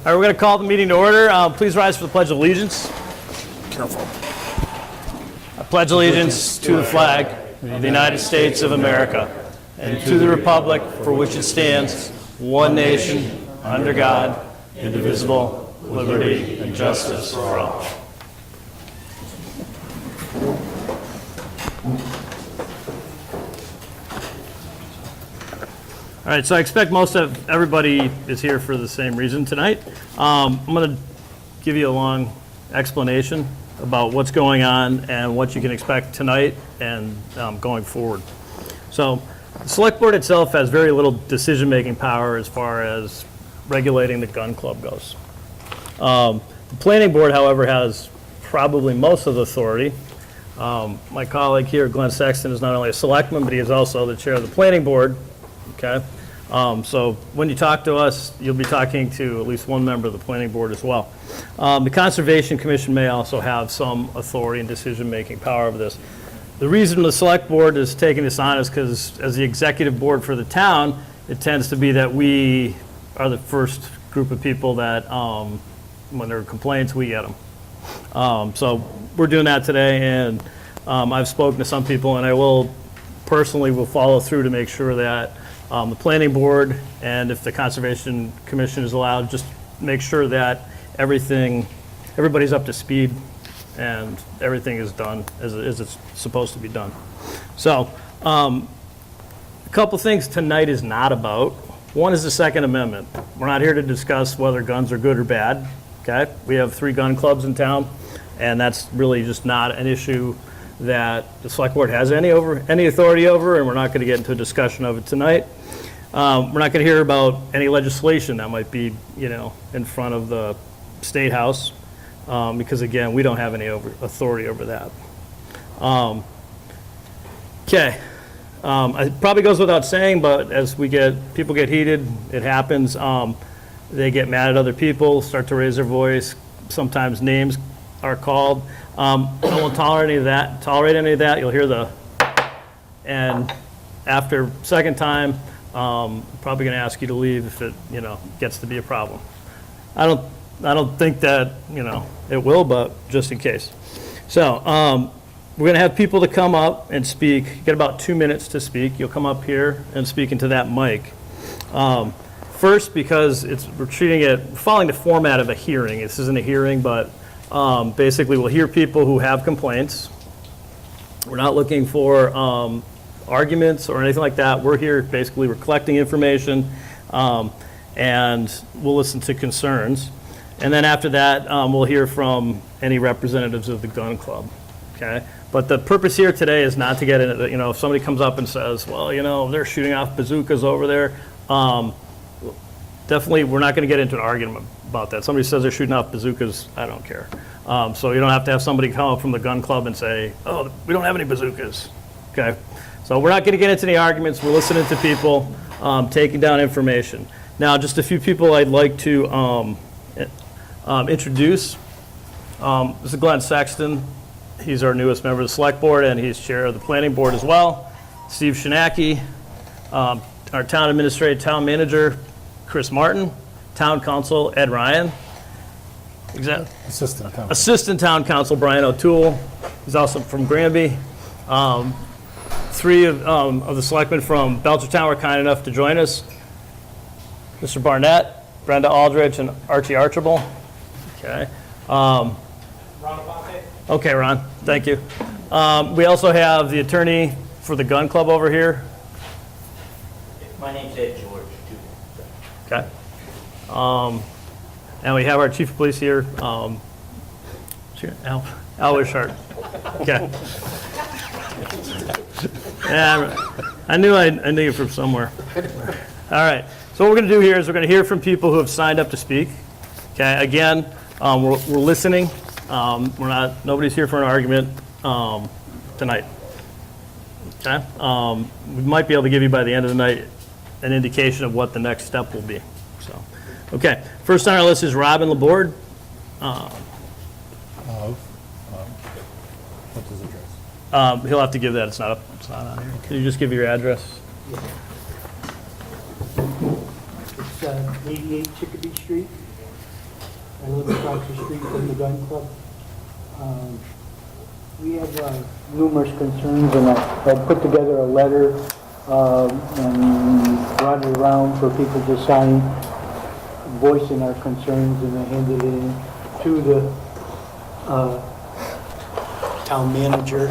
All right, we're going to call the meeting to order. Please rise for the Pledge of Allegiance. Careful. I pledge allegiance to the flag of the United States of America and to the republic for which it stands, one nation, under God, indivisible, with liberty and justice for all. All right, so I expect most of everybody is here for the same reason tonight. I'm going to give you a long explanation about what's going on and what you can expect tonight and going forward. So the select board itself has very little decision-making power as far as regulating the gun club goes. The planning board, however, has probably most of the authority. My colleague here, Glenn Sexton, is not only a selectman, but he is also the chair of the planning board. Okay, so when you talk to us, you'll be talking to at least one member of the planning board as well. The Conservation Commission may also have some authority and decision-making power over this. The reason the select board is taking this on is because as the executive board for the town, it tends to be that we are the first group of people that, when there are complaints, we get them. So we're doing that today, and I've spoken to some people, and I will personally follow through to make sure that the planning board, and if the Conservation Commission is allowed, just make sure that everybody's up to speed and everything is done as it's supposed to be done. So a couple things tonight is not about. One is the Second Amendment. We're not here to discuss whether guns are good or bad. Okay, we have 3 gun clubs in town, and that's really just not an issue that the select board has any authority over, and we're not going to get into a discussion of it tonight. We're not going to hear about any legislation that might be, in front of the State House, because again, we don't have any authority over that. Okay, it probably goes without saying, but as people get heated, it happens. They get mad at other people, start to raise their voice. Sometimes names are called. I won't tolerate any of that. You'll hear and after second time, probably going to ask you to leave if it, gets to be a problem. I don't think that, it will, but just in case. So we're going to have people to come up and speak. You get about 2 minutes to speak. You'll come up here and speak into that mic. First, because we're following the format of a hearing. This isn't a hearing, but basically we'll hear people who have complaints. We're not looking for arguments or anything like that. We're here, basically, we're collecting information, and we'll listen to concerns. And then after that, we'll hear from any representatives of the gun club, okay? But the purpose here today is not to get into, if somebody comes up and says, well, they're shooting off bazookas over there, definitely, we're not going to get into an argument about that. Somebody says they're shooting off bazookas, I don't care. So you don't have to have somebody come up from the gun club and say, oh, we don't have any bazookas, okay? So we're not going to get into any arguments. We're listening to people, taking down information. Now, just a few people I'd like to introduce. This is Glenn Sexton. He's our newest member of the Select Board, and he's chair of the Planning Board as well. Steve Shinaki, our town administrator, town manager, Chris Martin, town council, Ed Ryan. Assistant town council, Brian O'Toole. He's also from Granby. 3 of the selectmen from Belchertown were kind enough to join us. Mr. Barnett, Brenda Aldrich, and Archie Archibald. Okay. Ron Abate. Okay, Ron, thank you. We also have the attorney for the gun club over here. My name's Ed George, too. Okay. And we have our chief of police here, Al Wishart. Okay. Yeah, I knew you from somewhere. All right. So what we're going to do here is we're going to hear from people who have signed up to speak. Okay. Again, we're listening. Nobody's here for an argument tonight. Okay. We might be able to give you by the end of the night an indication of what the next step will be. So, okay. First on our list is Robin Laborde. What's his address? He'll have to give that. It's not on here. Can you just give your address? It's 88 Chicopee Street, I live across the street from the gun club. We have numerous concerns, and I put together a letter and brought it around for people to sign, voicing our concerns, and I handed it in to the town manager.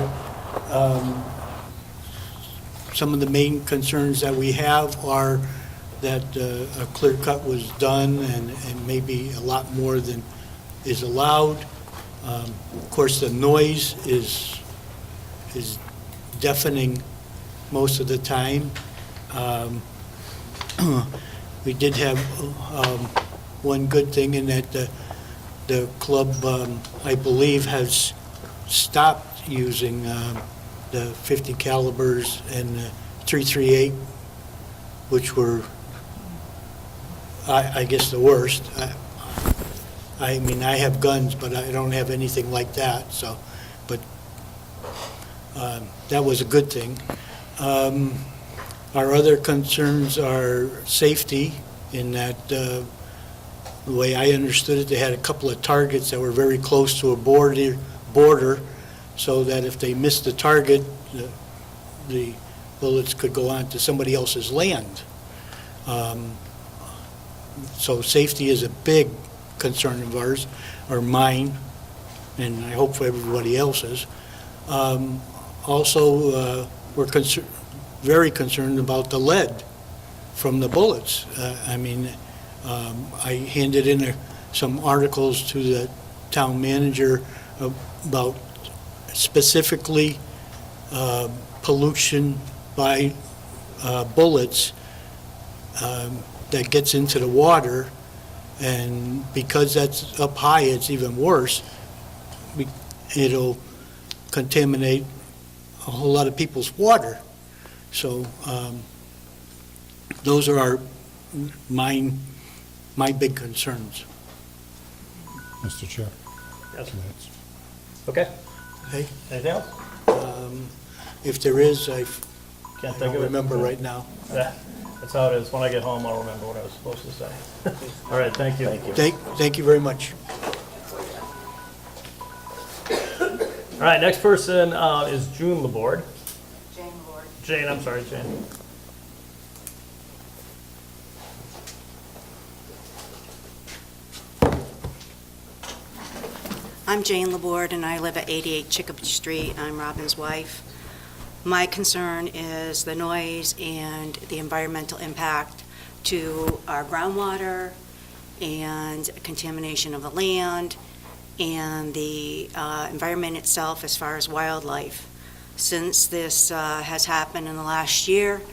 Some of the main concerns that we have are that a clear cut was done and maybe a lot more than is allowed. Of course, the noise is deafening most of the time. We did have one good thing in that the club, I believe, has stopped using the 50 calibers and the 338, which were, I guess, the worst. I mean, I have guns, but I don't have anything like that, so, but that was a good thing. Our other concerns are safety, in that, the way I understood it, they had a couple of targets that were very close to a border, so that if they missed the target, the bullets could go on to somebody else's land. So safety is a big concern of ours, or mine, and I hope for everybody else's. Also, we're very concerned about the lead from the bullets. I mean, I handed in some articles to the town manager about specifically pollution by bullets that gets into the water, and because that's up high, it's even worse. It'll contaminate a whole lot of people's water. So those are my big concerns. Mr. Chair. Yes. Minutes. Okay. Hey, Anything else? If there is, I Can't think don't of it. remember right now. Yeah, that's how it is. When I get home, I'll remember what I was supposed to say. All right, thank you. Thank you very much. All right, next person is June Laborde. Jane Lord. Jane, I'm sorry, Jane. I'm Jane Laborde, and I live at 88 Chicopee Street. I'm Robin's wife. My concern is the noise and the environmental impact to our groundwater and contamination of the land and the environment itself as far as wildlife. Since this has happened in the last year,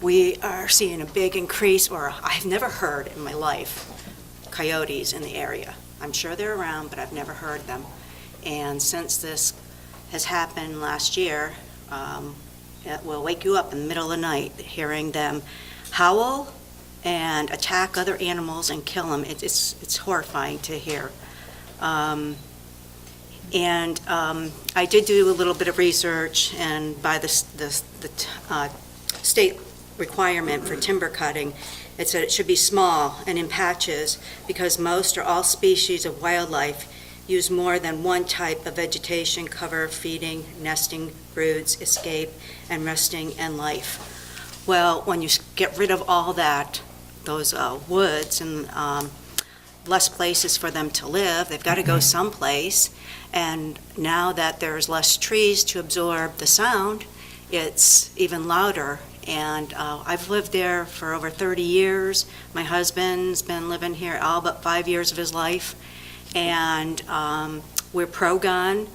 we are seeing a big increase, or I've never heard in my life, coyotes in the area. I'm sure they're around, but I've never heard them. And since this has happened last year, it will wake you up in the middle of the night hearing them howl and attack other animals and kill them. It's horrifying to hear. I did do a little bit of research, and by the state requirement for timber cutting, it said it should be small and in patches, because most or all species of wildlife use more than one type of vegetation: cover, feeding, nesting, broods, escape, and resting and life. Well, when you get rid of all that, those woods and less places for them to live, they've got to go someplace. And now that there's less trees to absorb the sound, it's even louder. And I've lived there for over 30 years. My husband's been living here all but 5 years of his life. And we're pro-gun.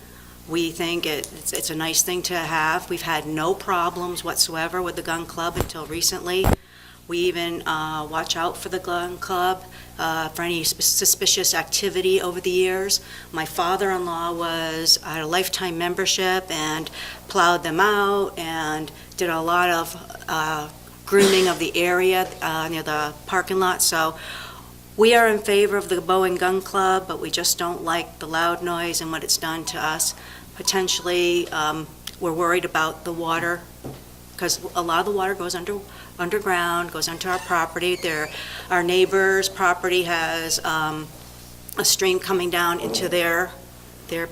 We think it's a nice thing to have. We've had no problems whatsoever with the gun club until recently. We even watch out for the gun club for any suspicious activity over the years. My father-in-law had a lifetime membership and plowed them out and did a lot of grooming of the area near the parking lot. So we are in favor of the Bow and Gun Club, but we just don't like the loud noise and what it's done to us. Potentially, we're worried about the water, because a lot of the water goes underground, goes onto our property. Our neighbor's property has a stream coming down into their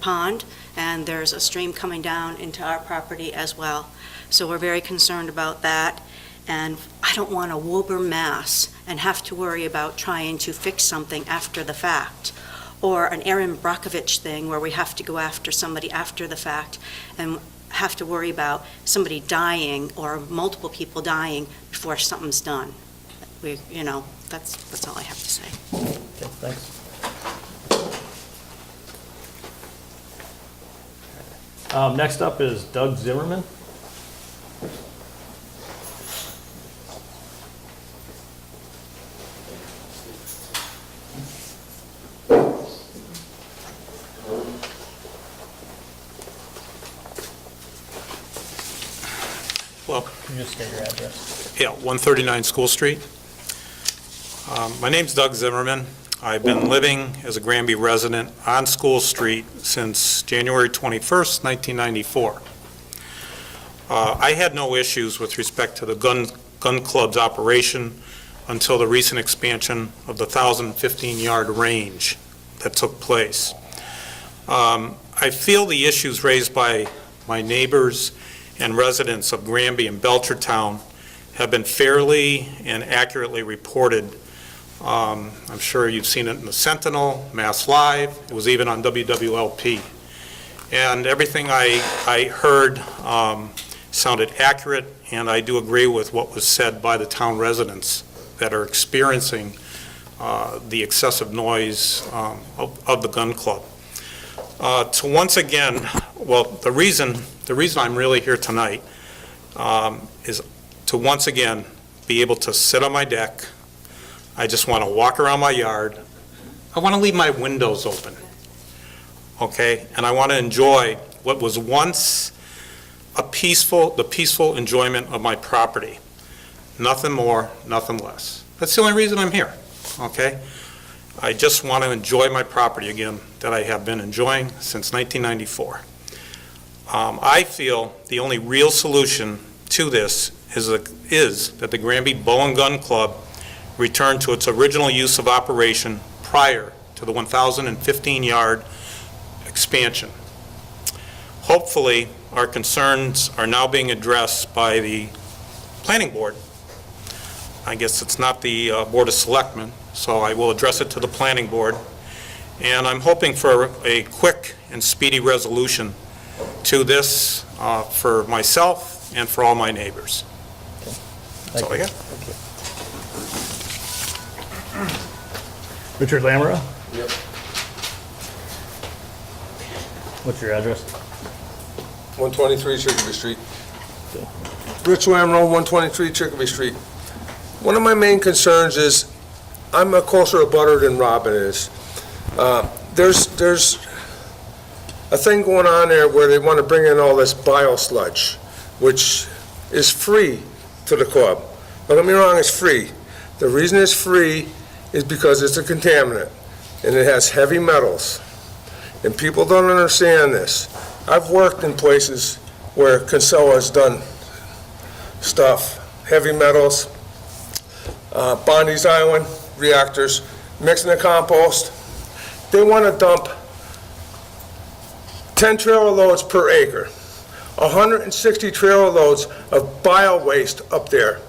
pond, and there's a stream coming down into our property as well. So we're very concerned about that, and I don't want a Wilbur mass and have to worry about trying to fix something after the fact, or an Aaron Brockovich thing where we have to go after somebody after the fact and have to worry about somebody dying or multiple people dying before something's done. That's all I have to say. Okay, thanks. Next up is Doug Zimmerman. Well, Can you just state your address? yeah, 139 School Street. My name's Doug Zimmerman. I've been living as a Granby resident on School Street since January 21st, 1994. I had no issues with respect to the gun club's operation until the recent expansion of the 1,015-yard range that took place. I feel the issues raised by my neighbors and residents of Granby and Belchertown have been fairly and accurately reported. I'm sure you've seen it in the Sentinel, Mass Live, it was even on WWLP. And everything I heard sounded accurate, and I do agree with what was said by the town residents that are experiencing the excessive noise of the gun club. To once again, well, the reason I'm really here tonight is to once again be able to sit on my deck. I just want to walk around my yard. I want to leave my windows open, okay? And I want to enjoy what was once the peaceful enjoyment of my property. Nothing more, nothing less. That's the only reason I'm here, okay? I just want to enjoy my property again that I have been enjoying since 1994. I feel the only real solution to this is that the Granby Bow and Gun Club return to its original use of operation prior to the 1,015-yard expansion. Hopefully, our concerns are now being addressed by the Planning Board. I guess it's not the Board of Selectmen, so I will address it to the Planning Board. And I'm hoping for a quick and speedy resolution to this for myself and for all my neighbors. That's all I got. Richard Lamera? Yep. What's your address? 123 Chicopee Street. Rich Lamro, 123 Chicopee Street. One of my main concerns is, I'm a closer abutter than Robin is. There's a thing going on there where they want to bring in all this biosludge, which is free to the club. Don't get me wrong, it's free. The reason it's free is because it's a contaminant, and it has heavy metals. And people don't understand this. I've worked in places where Kinsella has done stuff, heavy metals, Bondi's Island reactors, mixing the compost. They want to dump 10 trailer loads per acre, 160 trailer loads of bio waste up there.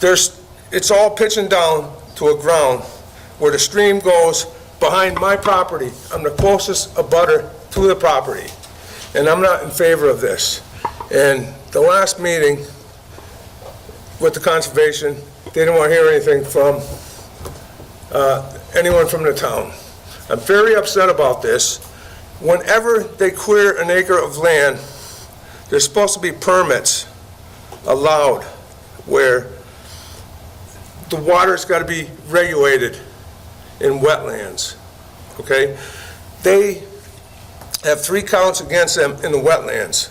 It's all pitching down to a ground where the stream goes behind my property. I'm the closest abutter to the property, and I'm not in favor of this. And the last meeting with the conservation, they didn't want to hear anything from anyone from the town. I'm very upset about this. Whenever they clear an acre of land, there's supposed to be permits allowed where the water's got to be regulated in wetlands, okay? They have 3 counts against them in the wetlands.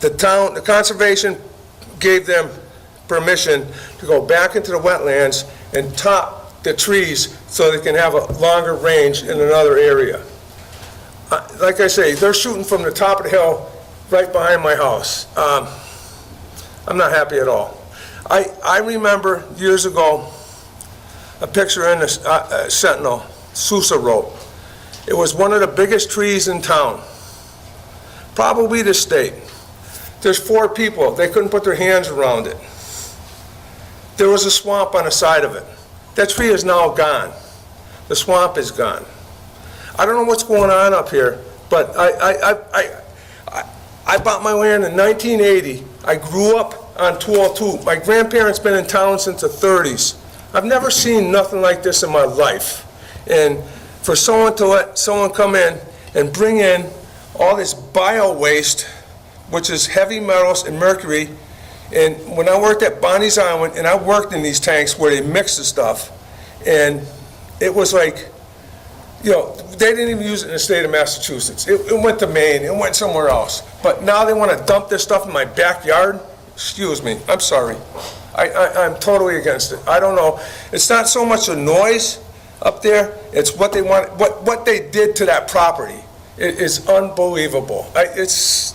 The conservation gave them permission to go back into the wetlands and top the trees so they can have a longer range in another area. Like I say, they're shooting from the top of the hill right behind my house. I'm not happy at all. I remember years ago a picture in the Sentinel Sousa Road. It was one of the biggest trees in town, probably the state. There's 4 people, they couldn't put their hands around it. There was a swamp on the side of it. That tree is now gone. The swamp is gone. I don't know what's going on up here, but I bought my land in 1980. I grew up on 202. My grandparents been in town since the 30s. I've never seen nothing like this in my life. And for someone to let someone come in and bring in all this bio waste, which is heavy metals and mercury, and when I worked at Bonnie's Island, and I worked in these tanks where they mix the stuff, and it was like, you know, they didn't even use it in the state of Massachusetts. It went to Maine, it went somewhere else. But now they want to dump this stuff in my backyard? Excuse me, I'm sorry. I'm totally against it. I don't know. It's not so much the noise up there, it's what they want, what they did to that property. It is unbelievable. It's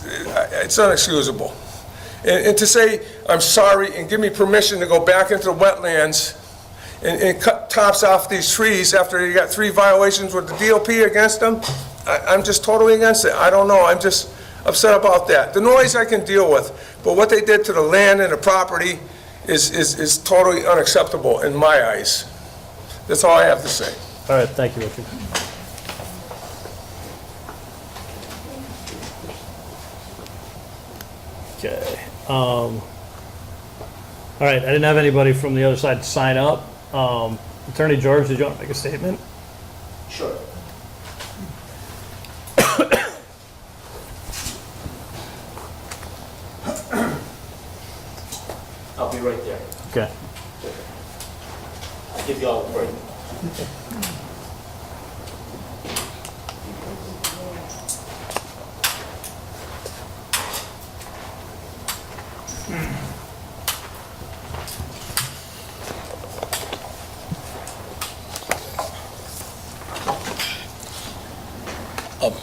unexcusable. And to say, I'm sorry, and give me permission to go back into the wetlands and cut tops off these trees after they got 3 violations with the DOP against them, I'm just totally against it. I don't know, I'm just upset about that. The noise I can deal with, but what they did to the land and the property is totally unacceptable in my eyes. That's all I have to say. All right, thank you, Richard. Okay. All right, I didn't have anybody from the other side sign up. Attorney George, did you want to make a statement? Sure. I'll be right there. Okay. I'll give you all a break.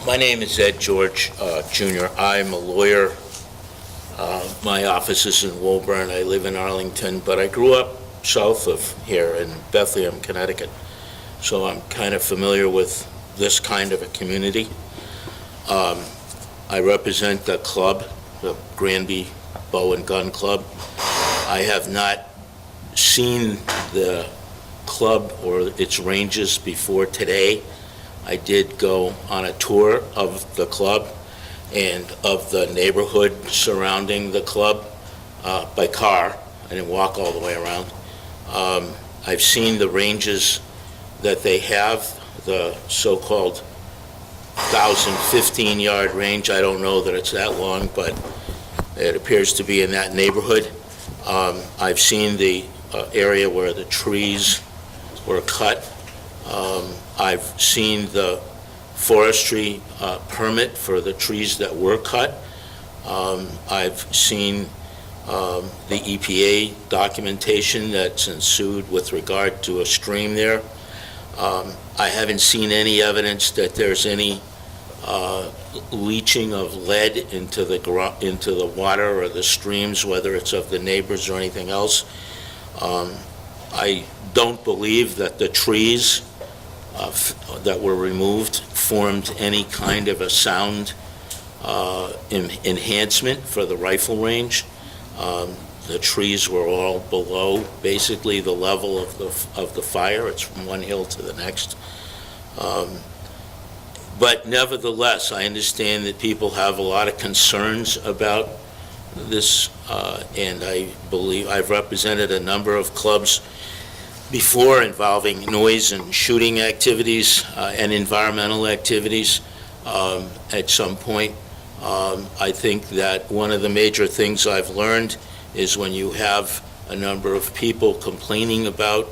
My name is Ed George, Jr. I'm a lawyer. My office is in Woburn. I live in Arlington, but I grew up south of here in Bethlehem, Connecticut. So I'm kind of familiar with this kind of a community. I represent the club, the Granby Bow and Gun Club. I have not seen the club or its ranges before today. I did go on a tour of the club and of the neighborhood surrounding the club by car. I didn't walk all the way around. I've seen the ranges that they have, the so-called 1,015-yard range. I don't know that it's that long, but it appears to be in that neighborhood. I've seen the area where the trees were cut. I've seen the forestry permit for the trees that were cut. I've seen the EPA documentation that's ensued with regard to a stream there. I haven't seen any evidence that there's any leaching of lead into the water or the streams, whether it's of the neighbors or anything else. I don't believe that the trees that were removed formed any kind of a sound enhancement for the rifle range. The trees were all below basically the level of the fire. It's from one hill to the next. But nevertheless, I understand that people have a lot of concerns about this, and I believe I've represented a number of clubs before involving noise and shooting activities and environmental activities at some point. I think that one of the major things I've learned is when you have a number of people complaining about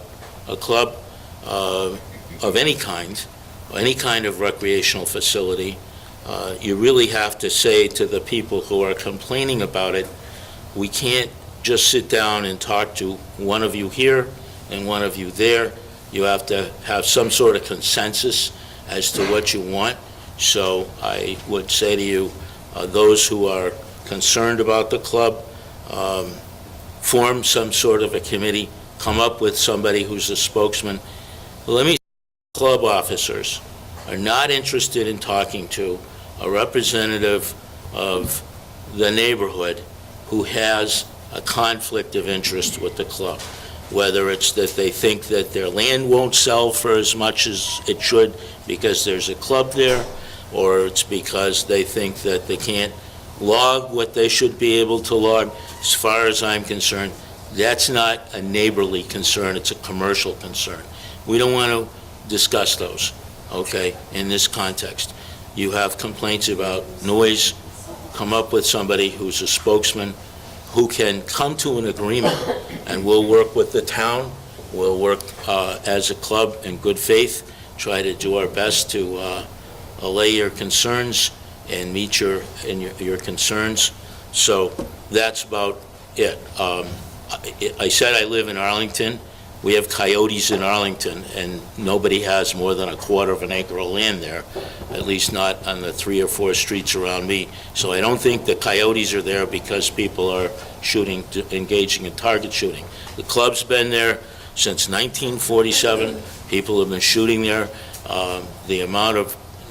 a club of any kind of recreational facility, you really have to say to the people who are complaining about it, we can't just sit down and talk to one of you here and one of you there. You have to have some sort of consensus as to what you want. So I would say to you, those who are concerned about the club, form some sort of a committee, come up with somebody who's a spokesman. Let me, club officers are not interested in talking to a representative of the neighborhood who has a conflict of interest with the club, whether it's that they think that their land won't sell for as much as it should because there's a club there, or it's because they think that they can't log what they should be able to log. As far as I'm concerned, that's not a neighborly concern, it's a commercial concern. We don't want to discuss those, okay, in this context. You have complaints about noise, come up with somebody who's a spokesman who can come to an agreement, and we'll work with the town, we'll work as a club in good faith, try to do our best to allay your concerns and meet your concerns. So that's about it. I said I live in Arlington. We have coyotes in Arlington, and nobody has more than a quarter of an acre of land there, at least not on the 3 or 4 streets around me. So I don't think the coyotes are there because people are shooting, engaging in target shooting. The club's been there since 1947. People have been shooting there. The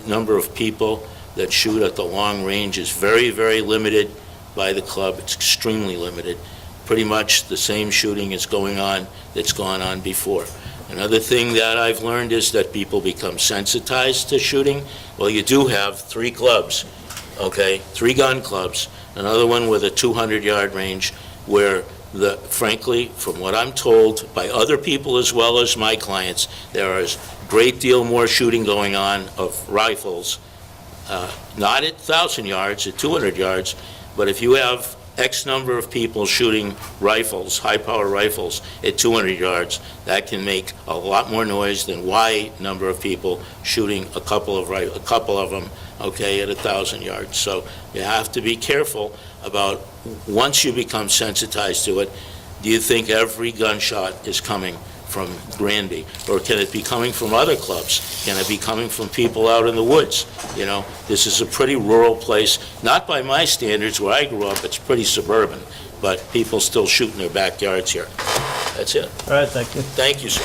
number of people that shoot at the long range is very, very limited by the club. It's extremely limited. Pretty much the same shooting is going on that's gone on before. Another thing that I've learned is that people become sensitized to shooting. Well, you do have 3 clubs, okay, 3 gun clubs, another one with a 200-yard range where, frankly, from what I'm told by other people as well as my clients, there is a great deal more shooting going on of rifles, not at 1,000 yards, at 200 yards, but if you have X number of people shooting rifles, high-power rifles, at 200 yards, that can make a lot more noise than Y number of people shooting a couple of them, okay, at 1,000 yards. So you have to be careful about, once you become sensitized to it, do you think every gunshot is coming from Granby? Or can it be coming from other clubs? Can it be coming from people out in the woods? You know, this is a pretty rural place, not by my standards where I grew up, it's pretty suburban, but people still shoot in their backyards here. That's it. All right, thank you. Thank you, sir.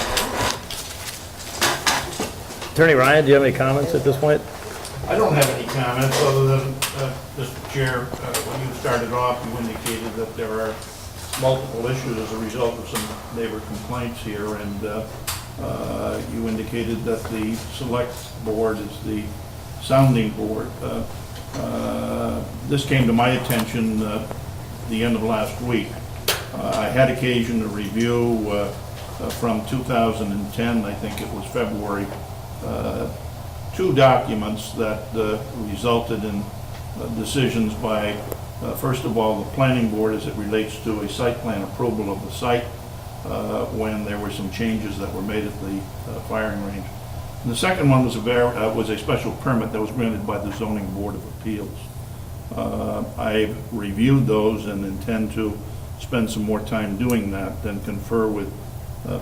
Attorney Ryan, do you have any comments at this point? I don't have any comments other than, Mr. Chair, when you started off, you indicated that there are multiple issues as a result of some neighbor complaints here, and you indicated that the select board is the sounding board. This came to my attention the end of last week. I had occasion to review from 2010, I think it was February, 2 documents that resulted in decisions by first of all, the planning board as it relates to a site plan approval of the site when there were some changes that were made at the firing range. And the second one was a special permit that was granted by the zoning board of appeals. I've reviewed those and intend to spend some more time doing that, then confer with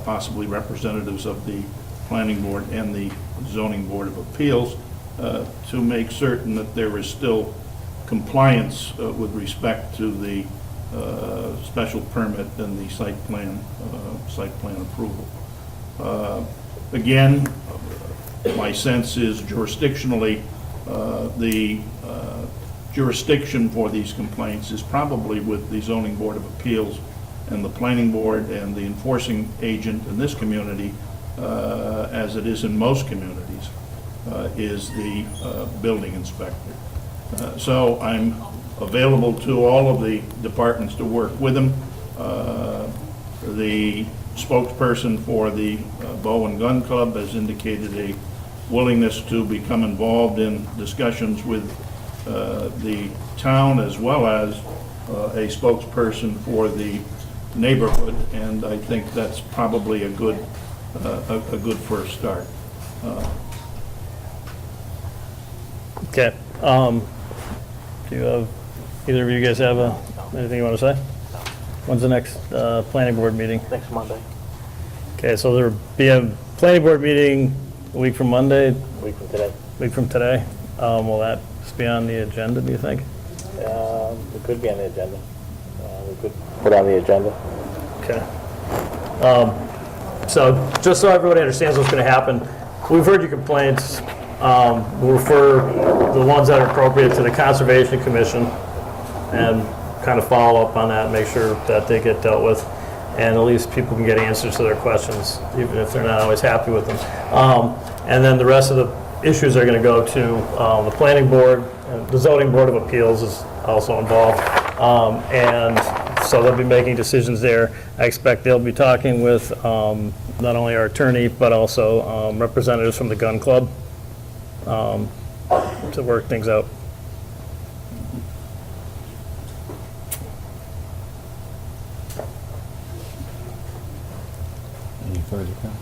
possibly representatives of the planning board and the zoning board of appeals to make certain that there is still compliance with respect to the special permit and the site plan approval. Again, my sense is jurisdictionally, the jurisdiction for these complaints is probably with the zoning board of appeals and the planning board, and the enforcing agent in this community, as it is in most communities, is the building inspector. So I'm available to all of the departments to work with them. The spokesperson for the Bow and Gun Club has indicated a willingness to become involved in discussions with the town, as well as a spokesperson for the neighborhood, and I think that's probably a good first start. Okay. Do you have, either of you guys have anything you want to say? When's the next planning board meeting? Next Monday, Okay, so there'll be a planning board meeting a week from Monday, week from today. week from today. Will that be on the agenda, do you think? It could be on the agenda. We could put on the agenda. Okay. So just so everybody understands what's going to happen, we've heard your complaints. We'll refer the ones that are appropriate to the Conservation Commission and kind of follow up on that, make sure that they get dealt with, and at least people can get answers to their questions, even if they're not always happy with them. And then the rest of the issues are going to go to the Planning Board, and the Zoning Board of Appeals is also involved. And so they'll be making decisions there. I expect they'll be talking with not only our attorney, but also representatives from the gun club to work things out. Any further comment?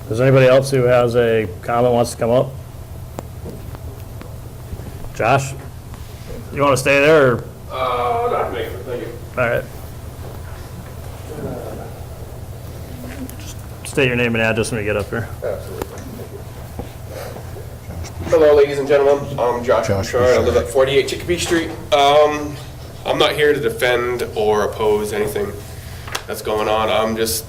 Is there anybody else who has a comment, wants to come up? Josh, you want to stay there, or? Not me, thank you. All right. Just state your name and address when you get up here. Absolutely. Hello, ladies and gentlemen. I'm Josh Bouchard. I live at 48 Chicopee Street. I'm not here to defend or oppose anything that's going on. I'm just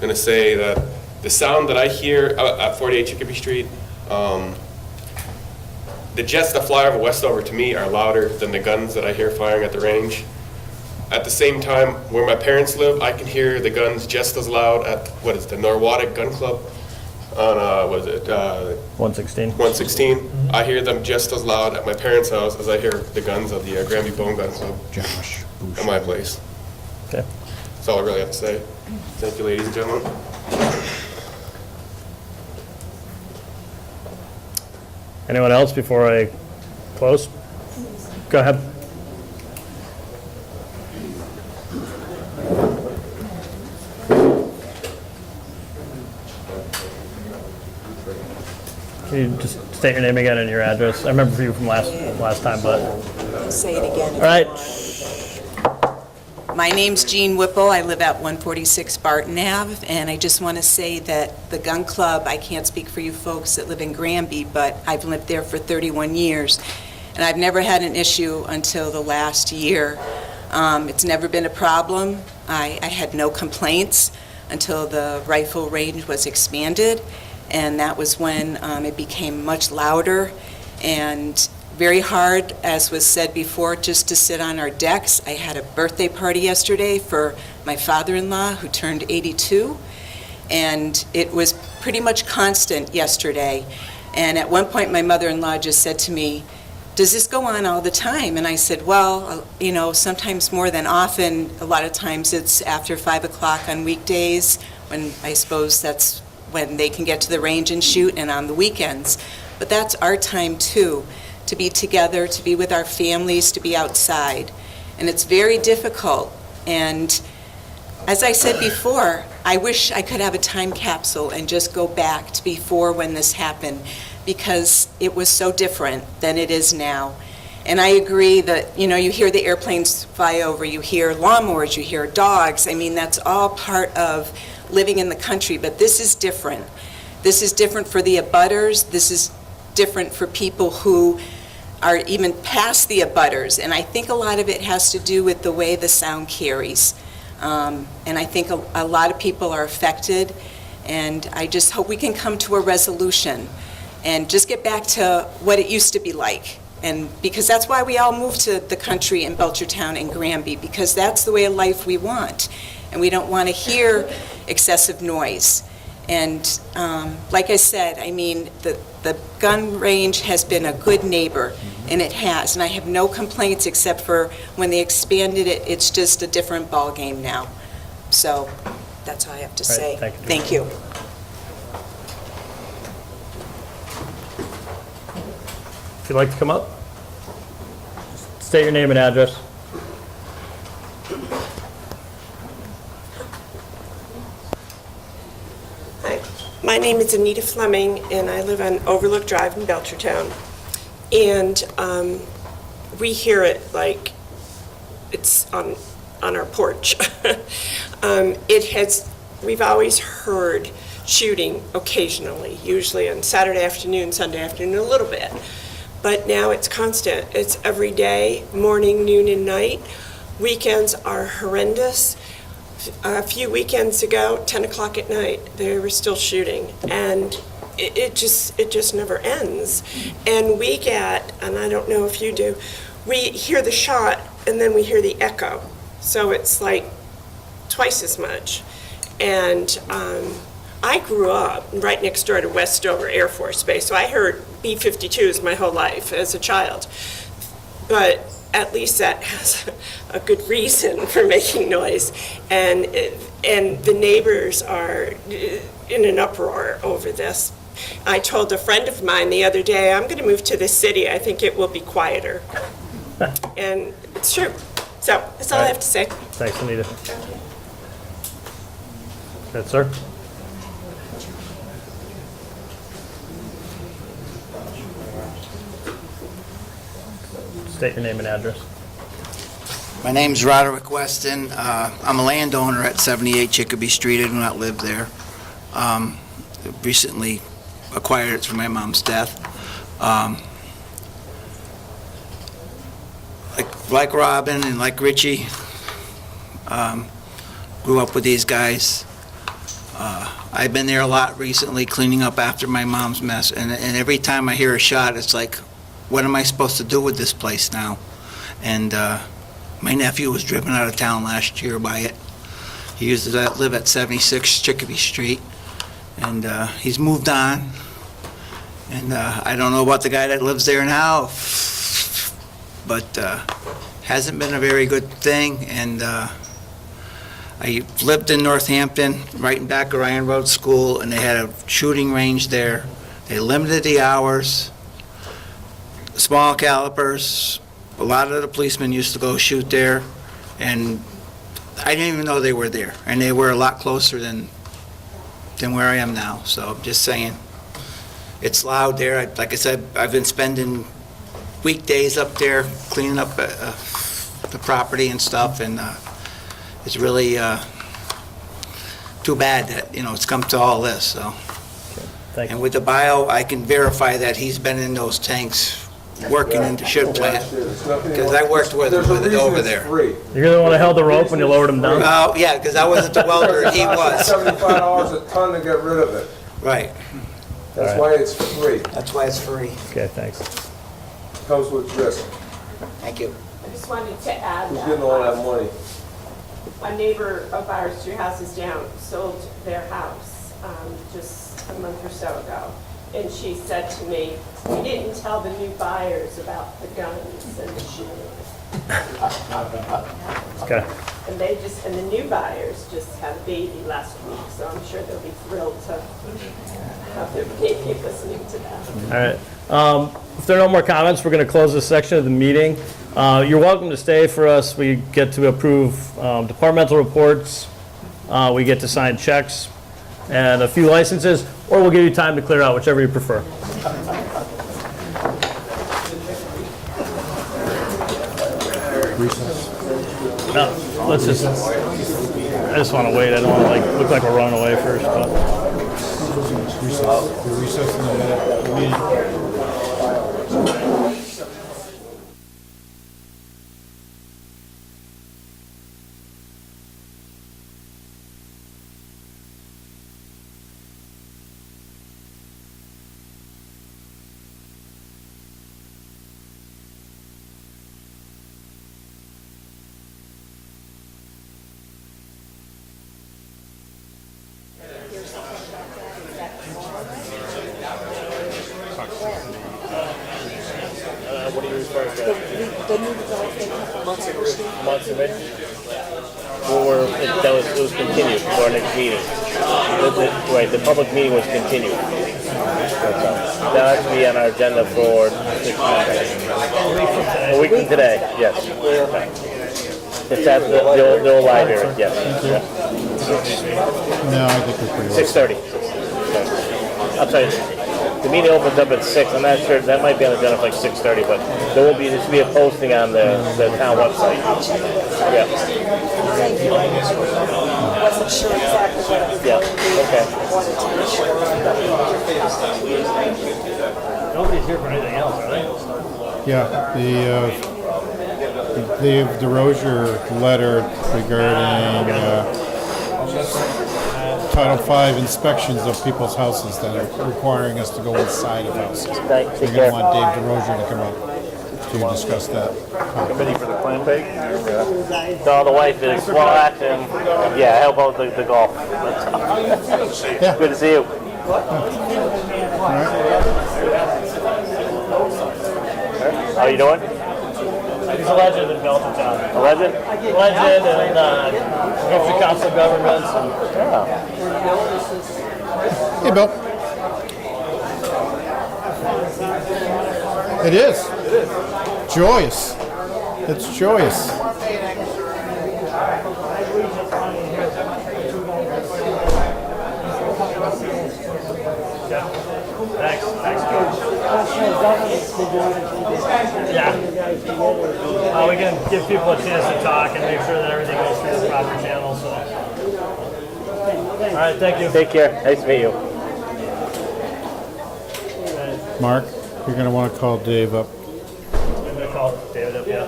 going to say that the sound that I hear at 48 Chicopee Street, the jets that fly over Westover to me are louder than the guns that I hear firing at the range. At the same time, where my parents live, I can hear the guns just as loud at, the Norwottic Gun Club on, 116. 116. I hear them just as loud at my parents' house as I hear the guns of the Granby Bone Gun Club Josh at my place. Okay. That's all I really have to say. Thank you, ladies and gentlemen. Anyone else before I close? Go ahead. Can you just state your name again and your address? I remember you from last time, but, Say it again. all right. My name's Jean Whipple. I live at 146 Barton Ave, and I just want to say that the gun club, I can't speak for you folks that live in Granby, but I've lived there for 31 years, and I've never had an issue until the last year. It's never been a problem. I had no complaints until the rifle range was expanded, and that was when it became much louder and very hard, as was said before, just to sit on our decks. I had a birthday party yesterday for my father-in-law, who turned 82, and it was pretty much constant yesterday. And at one point, my mother-in-law just said to me, "Does this go on all the time?" And I said, well, sometimes more than often. A lot of times it's after 5 o'clock on weekdays, when I suppose that's when they can get to the range and shoot, and on the weekends. But that's our time too, to be together, to be with our families, to be outside. And it's very difficult. And as I said before, I wish I could have a time capsule and just go back to before when this happened, because it was so different than it is now. And I agree that, you hear the airplanes fly over, you hear lawnmowers, you hear dogs. I mean, that's all part of living in the country, but this is different. This is different for the abutters. This is different for people who are even past the abutters, and I think a lot of it has to do with the way the sound carries. And I think a lot of people are affected, and I just hope we can come to a resolution and just get back to what it used to be like. And because that's why we all moved to the country in Belchertown and Granby, because that's the way of life we want. And we don't want to hear excessive noise. And like I said, I mean, the gun range has been a good neighbor, and it has. And I have no complaints except for when they expanded it, it's just a different ballgame now. So that's all I have to say. Right, thank Thank you. If you'd like to come up, state your name and address. Hi, my name is Anita Fleming, and I live on Overlook Drive in Belchertown. And we hear it like it's on our porch. We've always heard shooting occasionally, usually on Saturday afternoon, Sunday afternoon, a little bit. But now it's constant. It's every day, morning, noon, and night. Weekends are horrendous. a few weekends ago, 10 o'clock at night, they were still shooting, and it just never ends. And we get, and I don't know if you do, we hear the shot, and then we hear the echo. So it's like twice as much. And I grew up right next door to Westover Air Force Base, so I heard B-52s my whole life as a child. But at least that has a good reason for making noise. And the neighbors are in an uproar over this. I told a friend of mine the other day, I'm going to move to the city. I think it will be quieter. And it's true. So that's all I have to say. Thanks, Anita. Good, sir. State your name and address. My name's Roderick Weston. I'm a landowner at 78 Chicopee Street. I do not live there. Recently acquired it from my mom's death. Like Robin and like Richie, grew up with these guys. I've been there a lot recently cleaning up after my mom's mess, and every time I hear a shot, it's like, what am I supposed to do with this place now? And my nephew was driven out of town last year by it. He used to live at 76 Chicopee Street, and he's moved on. And I don't know about the guy that lives there now, but hasn't been a very good thing. And I lived in Northampton, right in back of Ryan Road School, and they had a shooting range there. They limited the hours, small calibers. A lot of the policemen used to go shoot there, and I didn't even know they were there. And they were a lot closer than where I am now. So I'm just saying, it's loud there. Like I said, I've been spending weekdays up there cleaning up the property and stuff, and it's really too bad that, it's come to all this, so. Thank you. And with the bio, I can verify that he's been in those tanks working in the ship plant, because I worked with him with it over there. You're the one that held the rope when you lowered him down? Oh, yeah, because I wasn't the welder, and he was. $75 a ton to get rid of it. Right, That's why it's free. that's why it's free. Okay, thanks. Comes with risk. Thank you. I just wanted to add Who's getting all that money? a neighbor of ours 2 houses down sold their house just a month or so ago. And she said to me, we didn't tell the new buyers about the guns and the shooting. Okay. And the new buyers just had a baby last week, so I'm sure they'll be thrilled to have their baby listening to that. All right. If there are no more comments, we're going to close this section of the meeting. You're welcome to stay for us. We get to approve departmental reports. We get to sign checks and a few licenses, or we'll give you time to clear out, whichever you prefer. No, let's just, I just want to wait. I don't want to look like we're running away first. But. Recess in the meeting. What are you referring to? The new development Months of it? Well, it was continued to our next meeting. Right, the public meeting was continued. That'll have to be on our agenda for 6 months. A week from today, yes. It's at the old library, yes. No, I think we're pretty late. 6:30. I'm sorry. The meeting opens up at 6. I'm not sure, that might be on the agenda for like 6:30, but there should be a posting on the town website. Yeah. wasn't sure exactly what it was Yeah, going to be. okay. I wanted to make sure. Nobody's here for anything else, are they? Yeah, the DeRozier letter regarding Title V inspections of people's houses that are requiring us to go inside of houses. We're gonna want Dave DeRozier to come up to discuss that. Committee for the clam bake? No, the wife is, well, actually, yeah, how about the golf? Yeah. Good to see you. How you doing? He's a legend in Belchertown. A legend? Legend and goes to council governments. Hey, Bill. It is. Joyous. It's joyous. Thanks, George. Yeah. We can give people a chance to talk and make sure that everything goes through the proper channels, so. All right, thank you. Take care. Nice to meet you. Mark, you're gonna want to call Dave up. I'm going to call David up, yeah.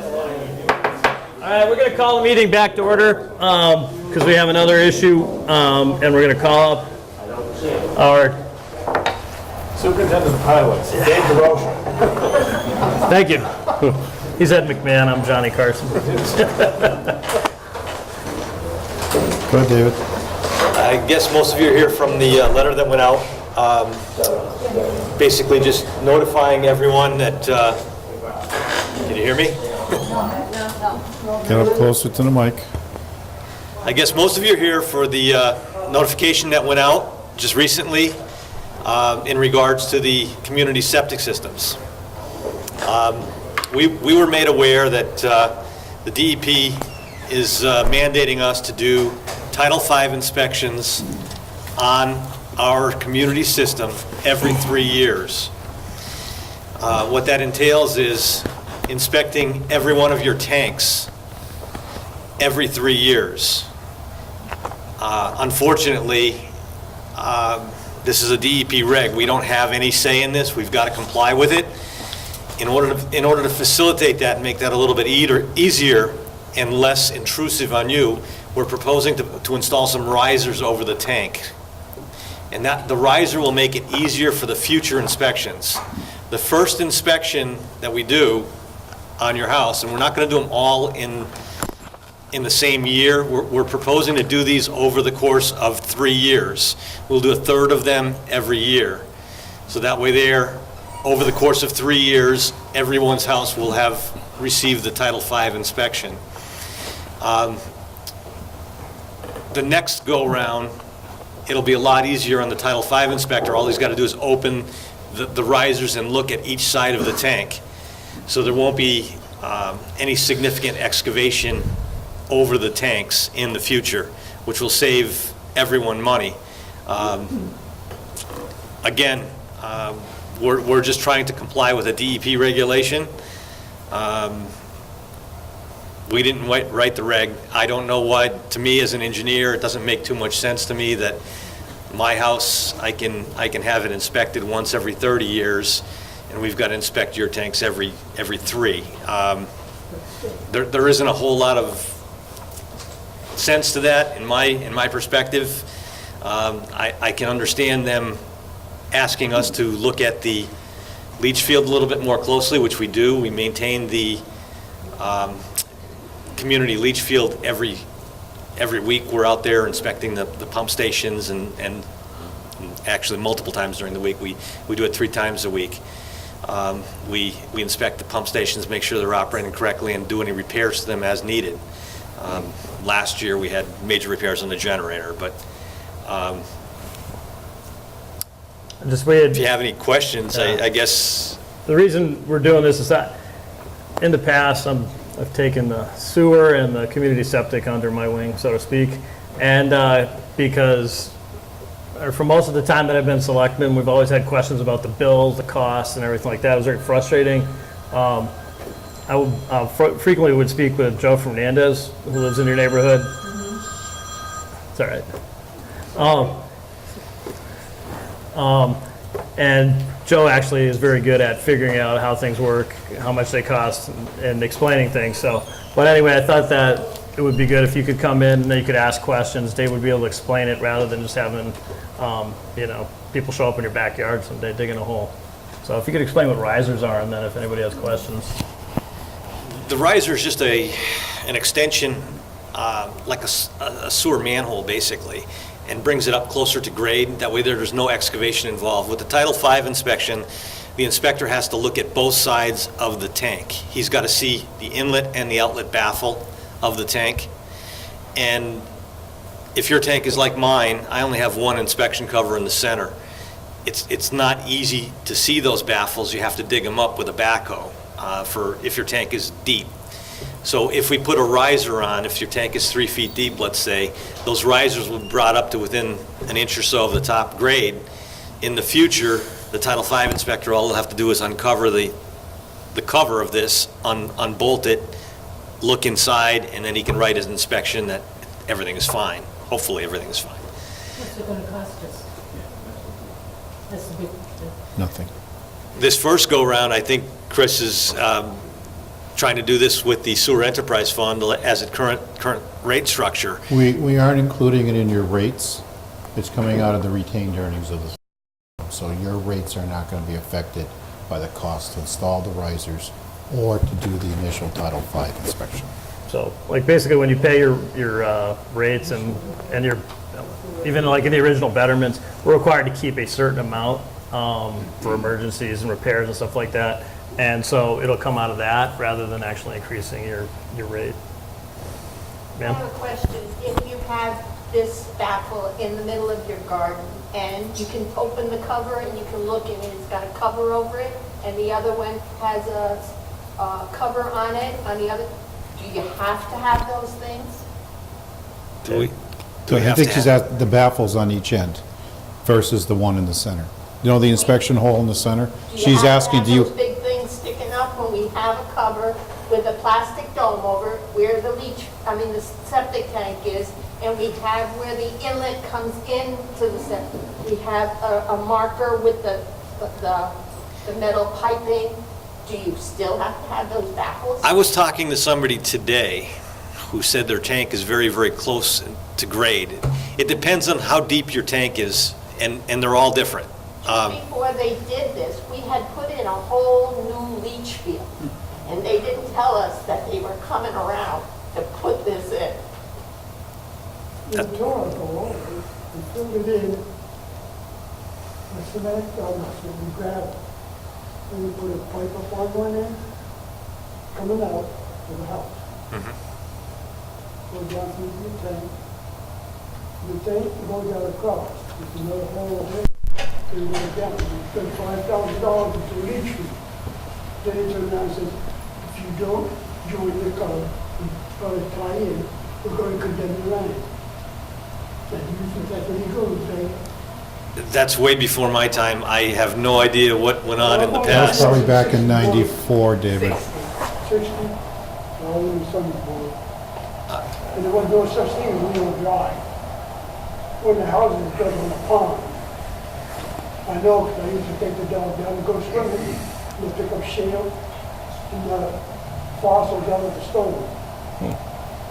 All right, we're going to call the meeting back to order because we have another issue, and we're going to call up our Superintendent of Highways, Dave DeRozier. Thank you. He's Ed McMahon, I'm Johnny Carson. Go ahead, David. I guess most of you are here from the letter that went out. Basically just notifying everyone that, can you hear me? Get up closer to the mic. I guess most of you are here for the notification that went out just recently in regards to the community septic systems. We were made aware that the DEP is mandating us to do Title V inspections on our community system every 3 years. What that entails is inspecting every one of your tanks every 3 years. Unfortunately, this is a DEP reg. We don't have any say in this. We've got to comply with it. In order to facilitate that and make that a little bit easier and less intrusive on you, we're proposing to install some risers over the tank. And the riser will make it easier for the future inspections. The first inspection that we do on your house, and we're not going to do them all in the same year, we're proposing to do these over the course of 3 years. We'll do a third of them every year. So that way there, over the course of 3 years, everyone's house will have received the Title V inspection. The next go-round, it'll be a lot easier on the Title V inspector. All he's got to do is open the risers and look at each side of the tank. So there won't be any significant excavation over the tanks in the future, which will save everyone money. Again, we're just trying to comply with a DEP regulation. We didn't write the reg. I don't know why. To me, as an engineer, it doesn't make too much sense to me that my house, I can have it inspected once every 30 years, and we've got to inspect your tanks every 3. There isn't a whole lot of sense to that in my perspective. I can understand them asking us to look at the leach field a little bit more closely, which we do. We maintain the community leach field every week. We're out there inspecting the pump stations and actually multiple times during the week. We do it 3 times a week. We inspect the pump stations, make sure they're operating correctly, and do any repairs to them as needed. Last year we had major repairs on the generator, but if you have any questions, I guess. The reason we're doing this is that in the past, I've taken the sewer and the community septic under my wing, so to speak, and because for most of the time that I've been selectman, we've always had questions about the bills, the costs, and everything like that. It was very frustrating. I frequently would speak with Joe Fernandez, who lives in your neighborhood. It's all right. And Joe actually is very good at figuring out how things work, how much they cost, and explaining things. So, but anyway, I thought that it would be good if you could come in and then you could ask questions. Dave would be able to explain it rather than just having, people show up in your backyard someday digging a hole. So if you could explain what risers are, and then if anybody has questions. The riser is just an extension, like a sewer manhole, basically, and brings it up closer to grade. That way there's no excavation involved. With the Title V inspection, the inspector has to look at both sides of the tank. He's got to see the inlet and the outlet baffle of the tank. And if your tank is like mine, I only have one inspection cover in the center. It's not easy to see those baffles. You have to dig them up with a backhoe if your tank is deep. So if we put a riser on, if your tank is 3 feet deep, let's say, those risers will be brought up to within an inch or so of the top grade. In the future, the Title V inspector, all he'll have to do is uncover the cover of this, unbolt it, look inside, and then he can write his inspection that everything is fine. Hopefully, everything is fine. What's it going to cost us? That's the big thing. Nothing. This first go-round, I think Chris is trying to do this with the Sewer Enterprise Fund as its current rate structure. We aren't including it in your rates. It's coming out of the retained earnings of the, so your rates are not going to be affected by the cost to install the risers or to do the initial Title V inspection. So, like, basically, when you pay your rates and your, even like in the original betterments, we're required to keep a certain amount for emergencies and repairs and stuff like that. And so it'll come out of that rather than actually increasing your rate. I have a question. If you have this baffle in the middle of your garden and you can open the cover and you can look and it's got a cover over it and the other one has a cover on it, on the other, do you have to have those things? I think she's at the baffles on each end versus the one in the center. You know the inspection hole in the center? She's asking, do Do you you, have to have those big things sticking up when we have a cover with a plastic dome over it where the the septic tank is, and we have where the inlet comes into the septic? We have a marker with the metal piping. Do you still have to have those baffles? I was talking to somebody today who said their tank is very, very close to grade. It depends on how deep your tank is, and they're all different. Before they did this, we had put in a whole new leach field, and they didn't tell us that they were coming around to put this in. That- We filled it in, the cement, we grabbed, and we put a pipe up on one end, coming out to the house. Goes down through the tank. The tank goes down across, there's another hole over there, so you go down, you spend $5,000 into a leach field. Then he turned around and says, if you don't join the club, or tie in, we're going to condemn the land. That you think that's what he's going to say? That's way before my time. I have no idea what went on in the that was past. probably back in '94, David. 60, all in the summer board. And there was no such thing as Leo Drive. When the houses was built on the pond. I know, because I used to take the dog down and go swimming, and pick up shale and fossils out of the stone.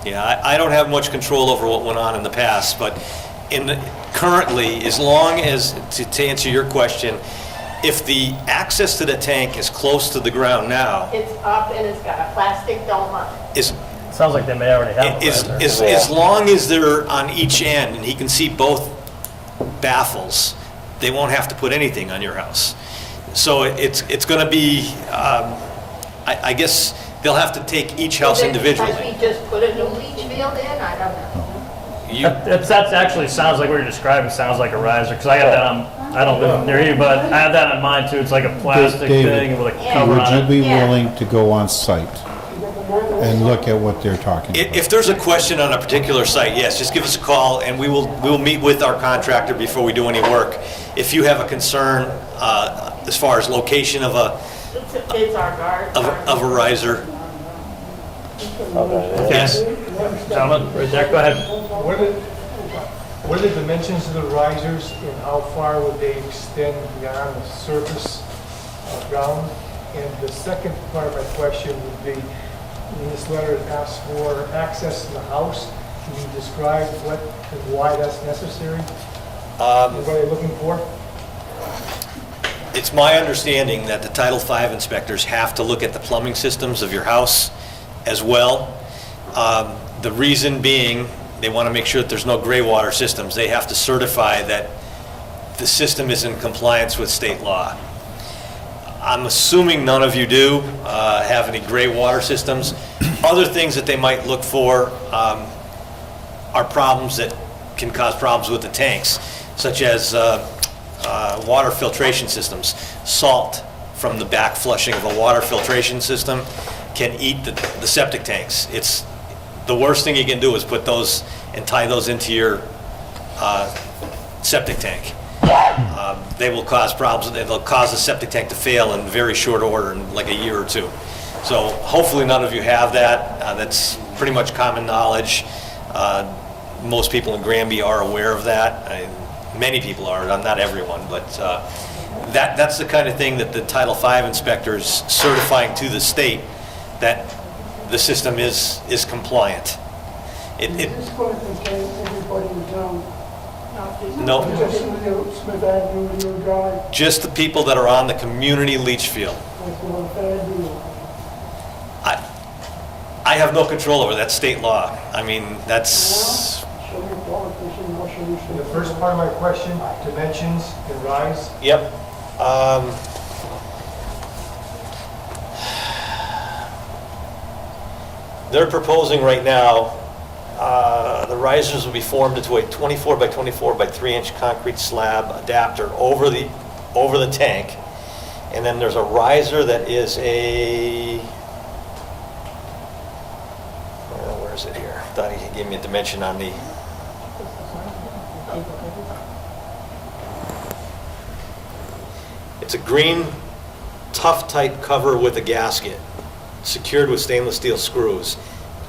Yeah, I don't have much control over what went on in the past, but currently, as long as, to answer your question, if the access to the tank is close to the ground now, It's up and it's got a plastic dome on it. Sounds like they may already have a riser. as long as they're on each end and he can see both baffles, they won't have to put anything on your house. So it's going to be, I guess they'll have to take each house individually. Has we just put a new leach field in? I don't know. That actually sounds like what you're describing, sounds like a riser, because I have that on, I don't live near you, but I have that on mine too. It's like a plastic David, thing with a cover would on you it. be willing to go on site and look at what they're talking about? If there's a question on a particular site, yes, just give us a call and we will meet with our contractor before we do any work. If you have a concern as far as location of a riser, yes. Gentlemen, right there, go ahead. What are the dimensions of the risers and how far would they extend beyond the surface ground? And the second part of my question would be, in this letter it asks for access to the house. Can you describe what and why that's necessary? What are they looking for? It's my understanding that the Title V inspectors have to look at the plumbing systems of your house as well. The reason being, they want to make sure that there's no gray water systems. They have to certify that the system is in compliance with state law. I'm assuming none of you do have any gray water systems. Other things that they might look for are problems that can cause problems with the tanks, such as water filtration systems. Salt from the back flushing of a water filtration system can eat the septic tanks. It's the worst thing you can do is put those and tie those into your septic tank. They will cause problems. They'll cause the septic tank to fail in very short order, in like a year or two. So hopefully none of you have that. That's pretty much common knowledge. Most people in Granby are aware of that. Many people are, not everyone, but that's the kind of thing that the Title V inspectors certifying to the state that the system is compliant. Is this going to contain everybody in town? No. Just Smith Avenue, New Drive, Just the people that are on the community leach field. like the one Fairview? I have no control over that state law. I mean, that's, Show me politician, what should we say? The first part of my question, dimensions and rise. yep. They're proposing right now, the risers will be formed into a 24 by 24 by 3-inch concrete slab adapter over the tank. And then there's a riser that is a, where is it here? Thought he gave me a dimension on the, it's a green, tough, tight cover with a gasket, secured with stainless steel screws.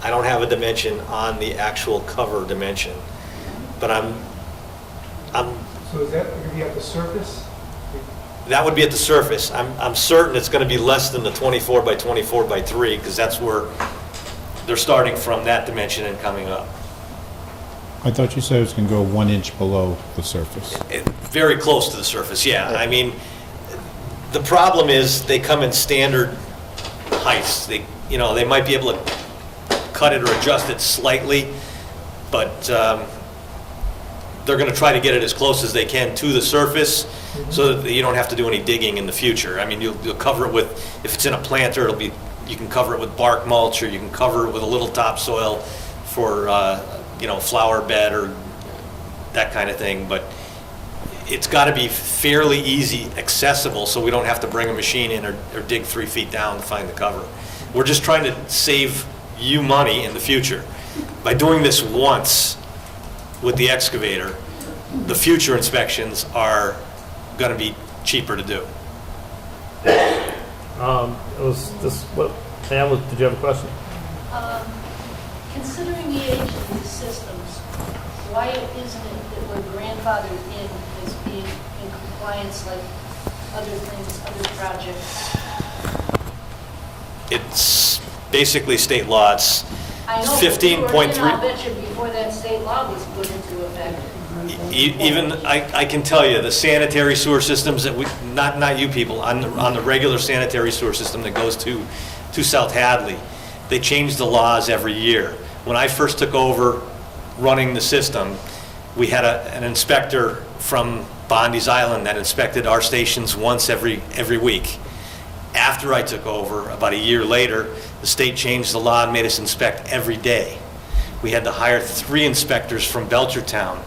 I don't have a dimension on the actual cover dimension, but I'm So is that going to be at the surface? that would be at the surface. I'm certain it's going to be less than the 24 by 24 by 3, because that's where they're starting from, that dimension and coming up. I thought you said it was going to go 1 inch below the surface. Very close to the surface, yeah. I mean, the problem is they come in standard heights. They might be able to cut it or adjust it slightly, but they're going to try to get it as close as they can to the surface so that you don't have to do any digging in the future. I mean, you'll cover it with, if it's in a planter, you can cover it with bark mulch, or you can cover it with a little topsoil for, flower bed or that kind of thing, but it's got to be fairly easy accessible so we don't have to bring a machine in or dig 3 feet down to find the cover. We're just trying to save you money in the future. By doing this once with the excavator, the future inspections are going to be cheaper to do. Pam, did you have a question? Considering the age of these systems, why isn't it that we're grandfathered in as being in compliance like other things, other projects? It's basically state law. It's I know, 15.3. I'll bet you before that state law was put into effect. Even, I can tell you, the sanitary sewer systems that not you people, on the regular sanitary sewer system that goes to South Hadley, they change the laws every year. When I first took over running the system, we had an inspector from Bondy's Island that inspected our stations once every week. After I took over, about a year later, the state changed the law and made us inspect every day. We had to hire 3 inspectors from Belchertown.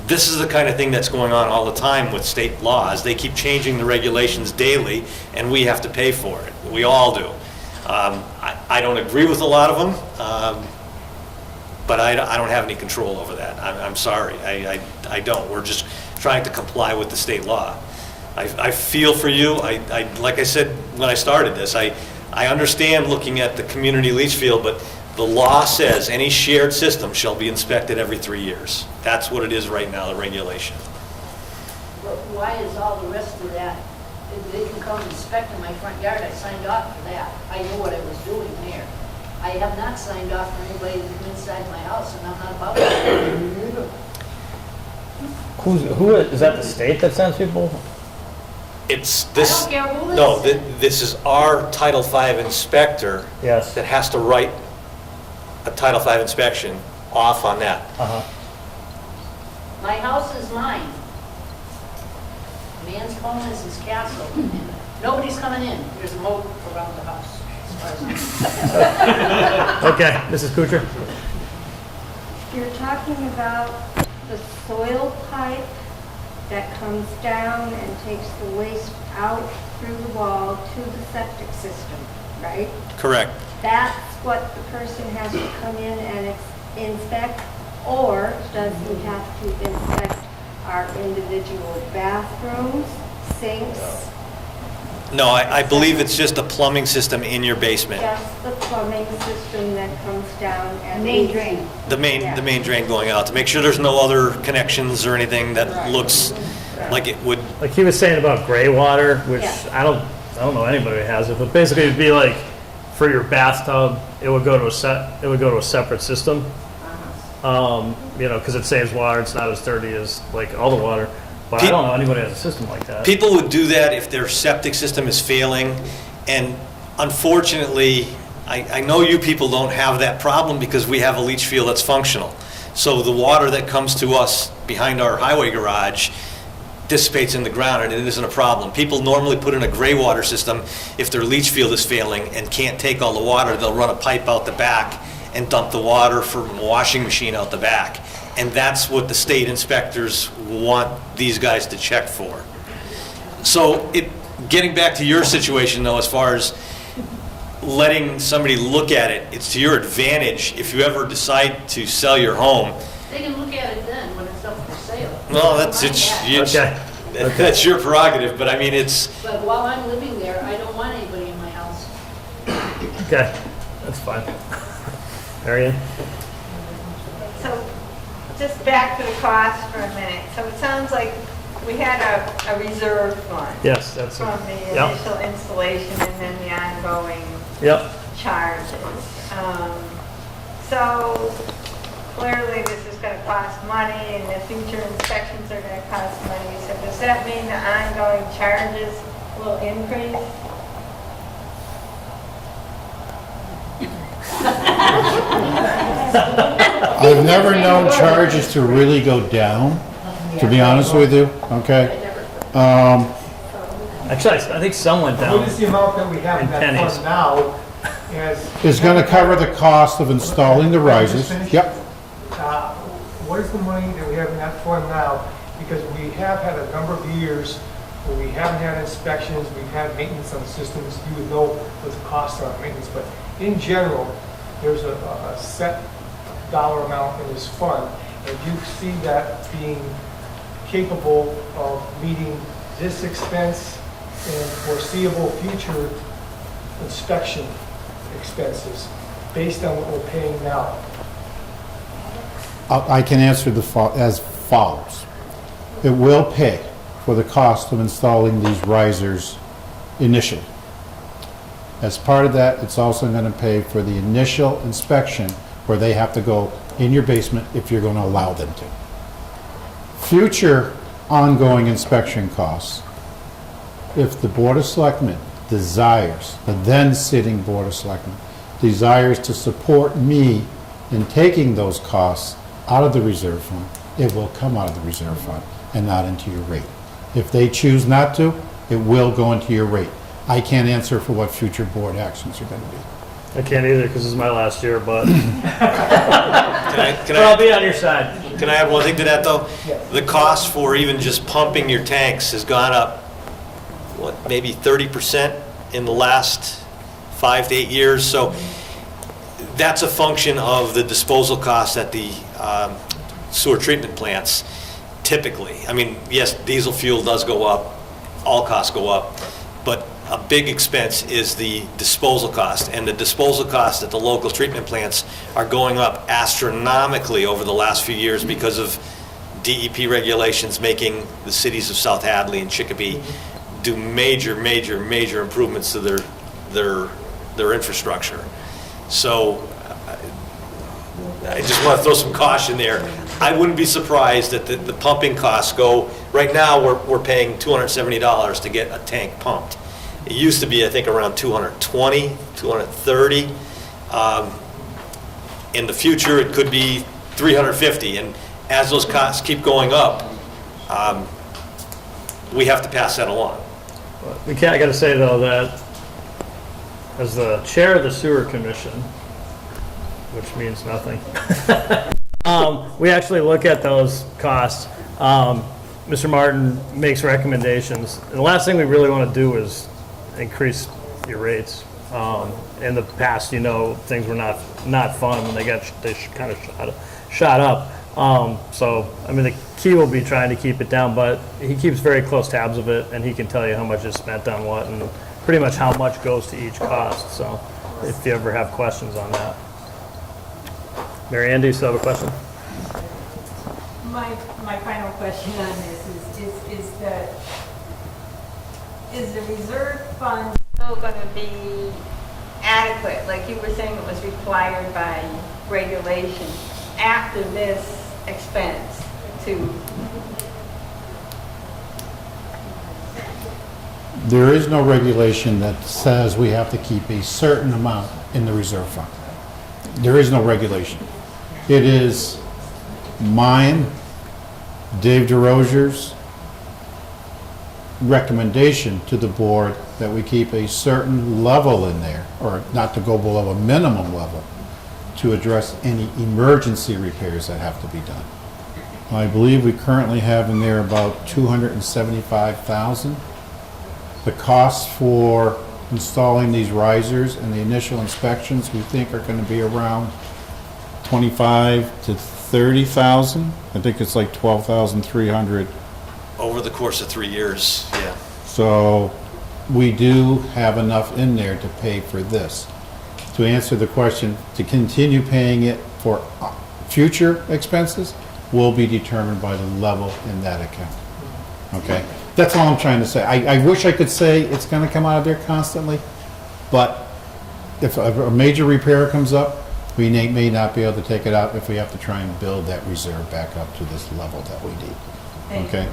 This is the kind of thing that's going on all the time with state laws. They keep changing the regulations daily, and we have to pay for it. We all do. I don't agree with a lot of them, but I don't have any control over that. I'm sorry, I don't. We're just trying to comply with the state law. I feel for you. Like I said when I started this, I understand looking at the community leach field, but the law says any shared system shall be inspected every 3 years. That's what it is right now, the regulation. But why is all the rest of that? If they can come inspect in my front yard, I signed off for that. I knew what I was doing there. I have not signed off for anybody to come inside my house, and I'm not about it. Who is that the state that sends people? It's this. I don't care who No, this this is our Title V inspector Yes. that has to write a Title V inspection off on that. Uh-huh. My house is mine. Man's home is his castle. Nobody's coming in. There's a moat around the house. Okay, Mrs. Kuchar? You're talking about the soil pipe that comes down and takes the waste out through the wall to the septic system, right? Correct. That's what the person has to come in and inspect, or does he have to inspect our individual bathrooms, sinks, No, I believe it's just a plumbing system in your basement. just the plumbing system that comes down and Main drain. The main drain going out, to make sure there's no other connections or anything that looks like it would. Like he was saying about gray water, which Yeah. I don't know anybody who has it, but basically it'd be like for your bathtub, it would go to a separate system. You know, because it saves water, it's not as dirty as like all the water. But I don't know anybody who has a system like that. People would do that if their septic system is failing, and unfortunately, I know you people don't have that problem because we have a leach field that's functional. So the water that comes to us behind our highway garage dissipates in the ground, and it isn't a problem. People normally put in a gray water system if their leach field is failing and can't take all the water. They'll run a pipe out the back and dump the water from a washing machine out the back. And that's what the state inspectors want these guys to check for. So getting back to your situation though, as far as letting somebody look at it, it's to your advantage if you ever decide to sell your home. They can look at it then when it's up for sale. Well, Okay. that's your prerogative, but I mean, it's, But while I'm living there, I don't want anybody in my house. Okay, that's fine. Marion? So, just back to the cost for a minute. So it sounds like we had a reserve fund. Yes, that's From the yep. initial installation and then the ongoing Yep. charges. So clearly this is going to cost money and the future inspections are going to cost money. So does that mean the ongoing charges will increase? I've never known charges to really go down, to be honest with you, okay? Actually, I think some went down. What is the amount that we have in that pennies. fund now as... It's gonna cover the cost of installing the risers. Yep. What is the money that we have in that fund now? Because we have had a number of years where we haven't had inspections, we've had maintenance on the systems. You would know what the costs are of maintenance, but in general, there's a set dollar amount in this fund. And do you see that being capable of meeting this expense and foreseeable future inspection expenses based on what we're paying now? I can answer as follows. It will pay for the cost of installing these risers initially. As part of that, it's also going to pay for the initial inspection where they have to go in your basement if you're going to allow them to. Future ongoing inspection costs, if the Board of Selectmen desires, the then sitting Board of Selectmen desires to support me in taking those costs out of the reserve fund, it will come out of the reserve fund and not into your rate. If they choose not to, it will go into your rate. I can't answer for what future board actions are going to be. I can't either because this is my last year, but can I'll be on your side. Can I add one thing to that though? The cost for even just pumping your tanks has gone up, what, maybe 30% in the last 5 to 8 years. So that's a function of the disposal costs at the sewer treatment plants typically. I mean, yes, diesel fuel does go up, all costs go up, but a big expense is the disposal cost, and the disposal costs at the local treatment plants are going up astronomically over the last few years because of DEP regulations making the cities of South Hadley and Chicopee do major improvements to their infrastructure. So I just want to throw some caution there. I wouldn't be surprised that the pumping costs go, right now, we're paying $270 to get a tank pumped. It used to be, I think, around $220, $230. In the future, it could be $350, and as those costs keep going up, we have to pass that along. I got to say, though, that as the chair of the sewer commission, which means nothing, we actually look at those costs. Mr. Martin makes recommendations. And the last thing we really want to do is increase your rates. In the past, things were not fun when they kind of shot up. So, I mean, the key will be trying to keep it down, but he keeps very close tabs of it, and he can tell you how much is spent on what, and pretty much how much goes to each cost. So, if you ever have questions on that. Mary Ann, do you still have a question? My final question on this is the reserve fund still going to be adequate? Like you were saying, it was required by regulation after this expense to... There is no regulation that says we have to keep a certain amount in the reserve fund. There is no regulation. It is mine, Dave DeRozier's recommendation to the board that we keep a certain level in there, or not to go below a minimum level, to address any emergency repairs that have to be done. I believe we currently have in there about $275,000. The costs for installing these risers and the initial inspections we think are going to be around $25,000 to $30,000. I think it's like $12,300. Over the course of 3 years, yeah. So we do have enough in there to pay for this. To answer the question, to continue paying it for future expenses will be determined by the level in that account. Okay? That's all I'm trying to say. I wish I could say it's going to come out of there constantly, but if a major repair comes up, we may not be able to take it out if we have to try and build that reserve back up to this level that we need. Okay?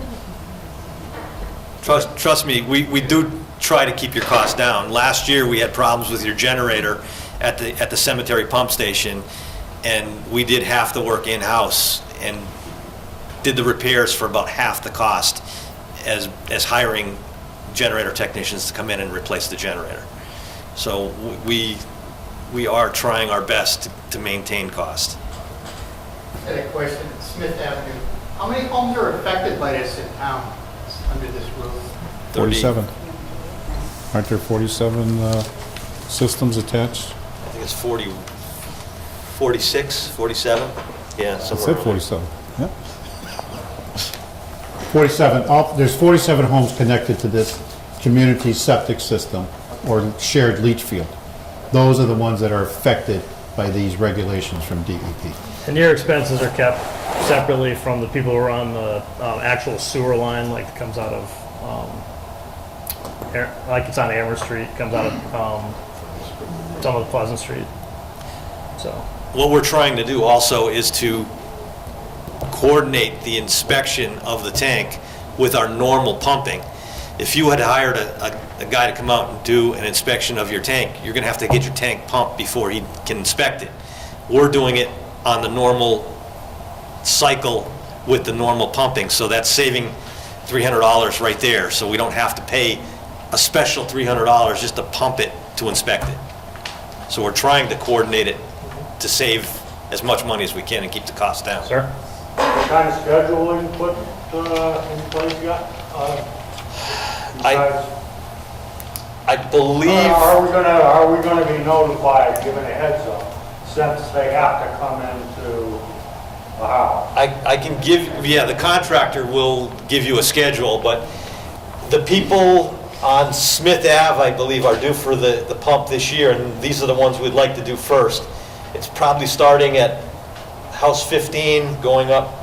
Trust me, we do try to keep your costs down. Last year, we had problems with your generator at the cemetery pump station, and we did half the work in-house and did the repairs for about half the cost as hiring generator technicians to come in and replace the generator. So we are trying our best to maintain cost. I had a question. Smith Avenue. How many homes are affected by this in town under this roof? 47. Aren't there 47 systems attached? I think it's 40, 46, 47. Yeah, I somewhere said around 47. Yeah. 47. There's 47 homes connected to this community septic system or shared leach field. Those are the ones that are affected by these regulations from DEP. And your expenses are kept separately from the people who are on the actual sewer line, like it comes out of, like it's on Amherst Street, comes out of some of the Pleasant Street. So What we're trying to do also is to coordinate the inspection of the tank with our normal pumping. If you had hired a guy to come out and do an inspection of your tank, you're going to have to get your tank pumped before he can inspect it. We're doing it on the normal cycle with the normal pumping, so that's saving $300 right there, so we don't have to pay a special $300 just to pump it to inspect it. So we're trying to coordinate it to save as much money as we can and keep the costs down. Sir? What kind of scheduling put in place yet? I believe... Are we gonna be notified, given a heads up, since they have to come into the house? I can give, yeah, the contractor will give you a schedule, but the people on Smith Ave, I believe, are due for the pump this year, and these are the ones we'd like to do first. It's probably starting at House 15, going up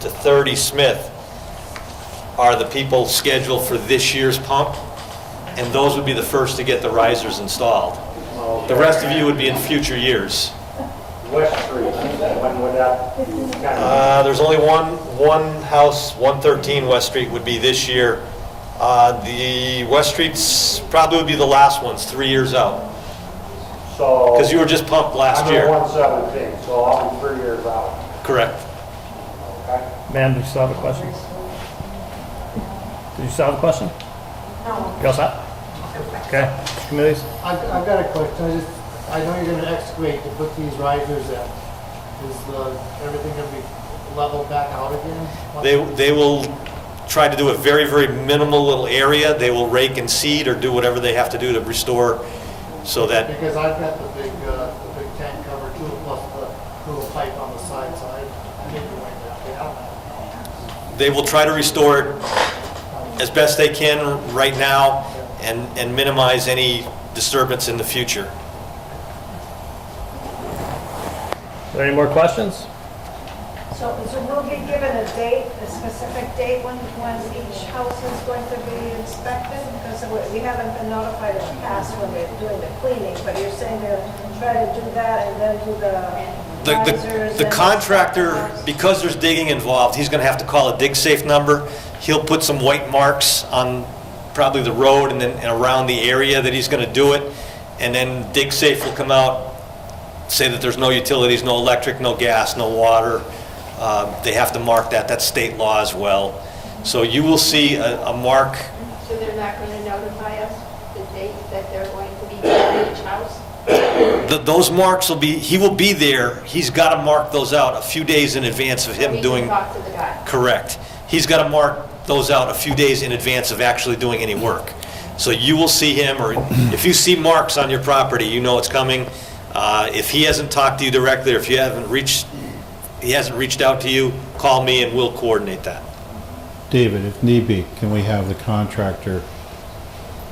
to 30 Smith, are the people scheduled for this year's pump, and those would be the first to get the risers installed. The rest of you would be in future years. West Street, when would that? There's only one house, 113 West Street would be this year. The West Streets probably would be the last ones, 3 years out. So. Because you were just pumped last year. I'm at 117, so I'll be 3 years out. Correct. Okay. Ma'am, did you still have a question? Did you still have a question? No. You all set? Okay, committees? I've got a question. I know you're gonna excavate to put these risers in. Is everything gonna be leveled back out again? They will try to do a very, very minimal little area. They will rake and seed or do whatever they have to do to restore so that. Because I've got the big tank cover too, plus the little pipe on the side, so I need to wind that down. They will try to restore it as best they can right now and minimize any disturbance in the future. Are there any more questions? So we'll be given a date, a specific date when each house is going to be inspected? Because we haven't been notified in the past when they're doing the cleaning, but you're saying they'll try to do that and then do the risers The and contractor, because there's digging involved, he's going to have to call a dig safe number. He'll put some white marks on probably the road and then around the area that he's going to do it. And then dig safe will come out, say that there's no utilities, no electric, no gas, no water. They have to mark that. That's state law as well. So you will see a mark. So they're not going to notify us the date that they're going to be at each house? Those marks will be, he will be there. He's got to mark those out a few days in advance of him We doing. can talk to the guy. Correct. He's got to mark those out a few days in advance of actually doing any work. So you will see him, or if you see marks on your property, you know it's coming. If he hasn't talked to you directly, or if he hasn't reached out to you, call me and we'll coordinate that. David, if need be, can we have the contractor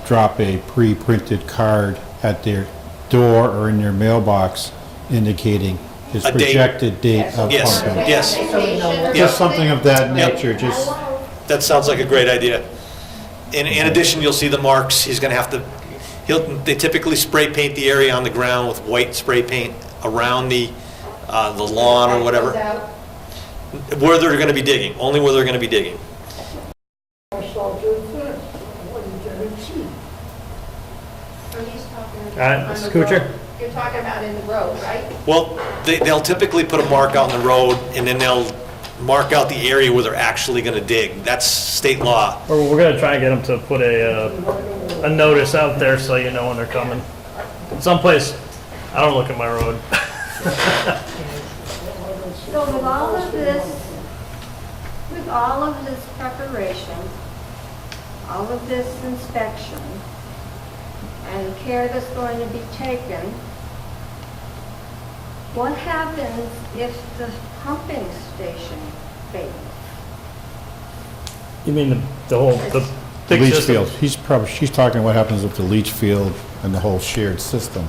drop a pre-printed card at their door or in their mailbox indicating his A date. projected date of Yes, pumping? yes. Just something of that nature, just, That sounds like a great idea. In addition, you'll see the marks. He's going to have to, they typically spray paint the area on the ground with white spray paint around the lawn or whatever. Where they're going to be digging, only where they're going to be digging. All right, Mrs. Kuchar? You're talking about in the road, right? Well, they'll typically put a mark out in the road, and then they'll mark out the area where they're actually going to dig. That's state law. Or we're going to try and get them to put a notice out there so you know when they're coming. Someplace, I don't look at my road. So with all of this preparation, all of this inspection, and care that's going to be taken, what happens if the pumping station fails? You mean the big leach system? field. She's talking what happens with the leach field and the whole shared system.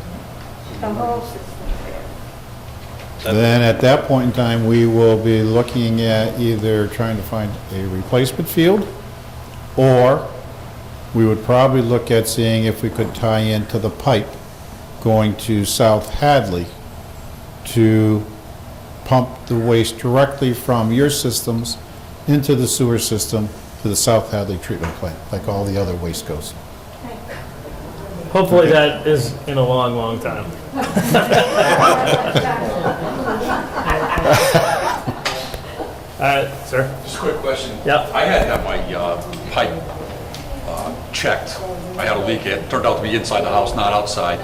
The whole system fails? Then at that point in time, we will be looking at either trying to find a replacement field, or we would probably look at seeing if we could tie into the pipe going to South Hadley to pump the waste directly from your systems into the sewer system to the South Hadley treatment plant, like all the other waste goes. Hopefully that is in a long, long time. All right, sir. Just a quick question. Yep. I had to have my pipe checked. I had a leak. It turned out to be inside the house, not outside.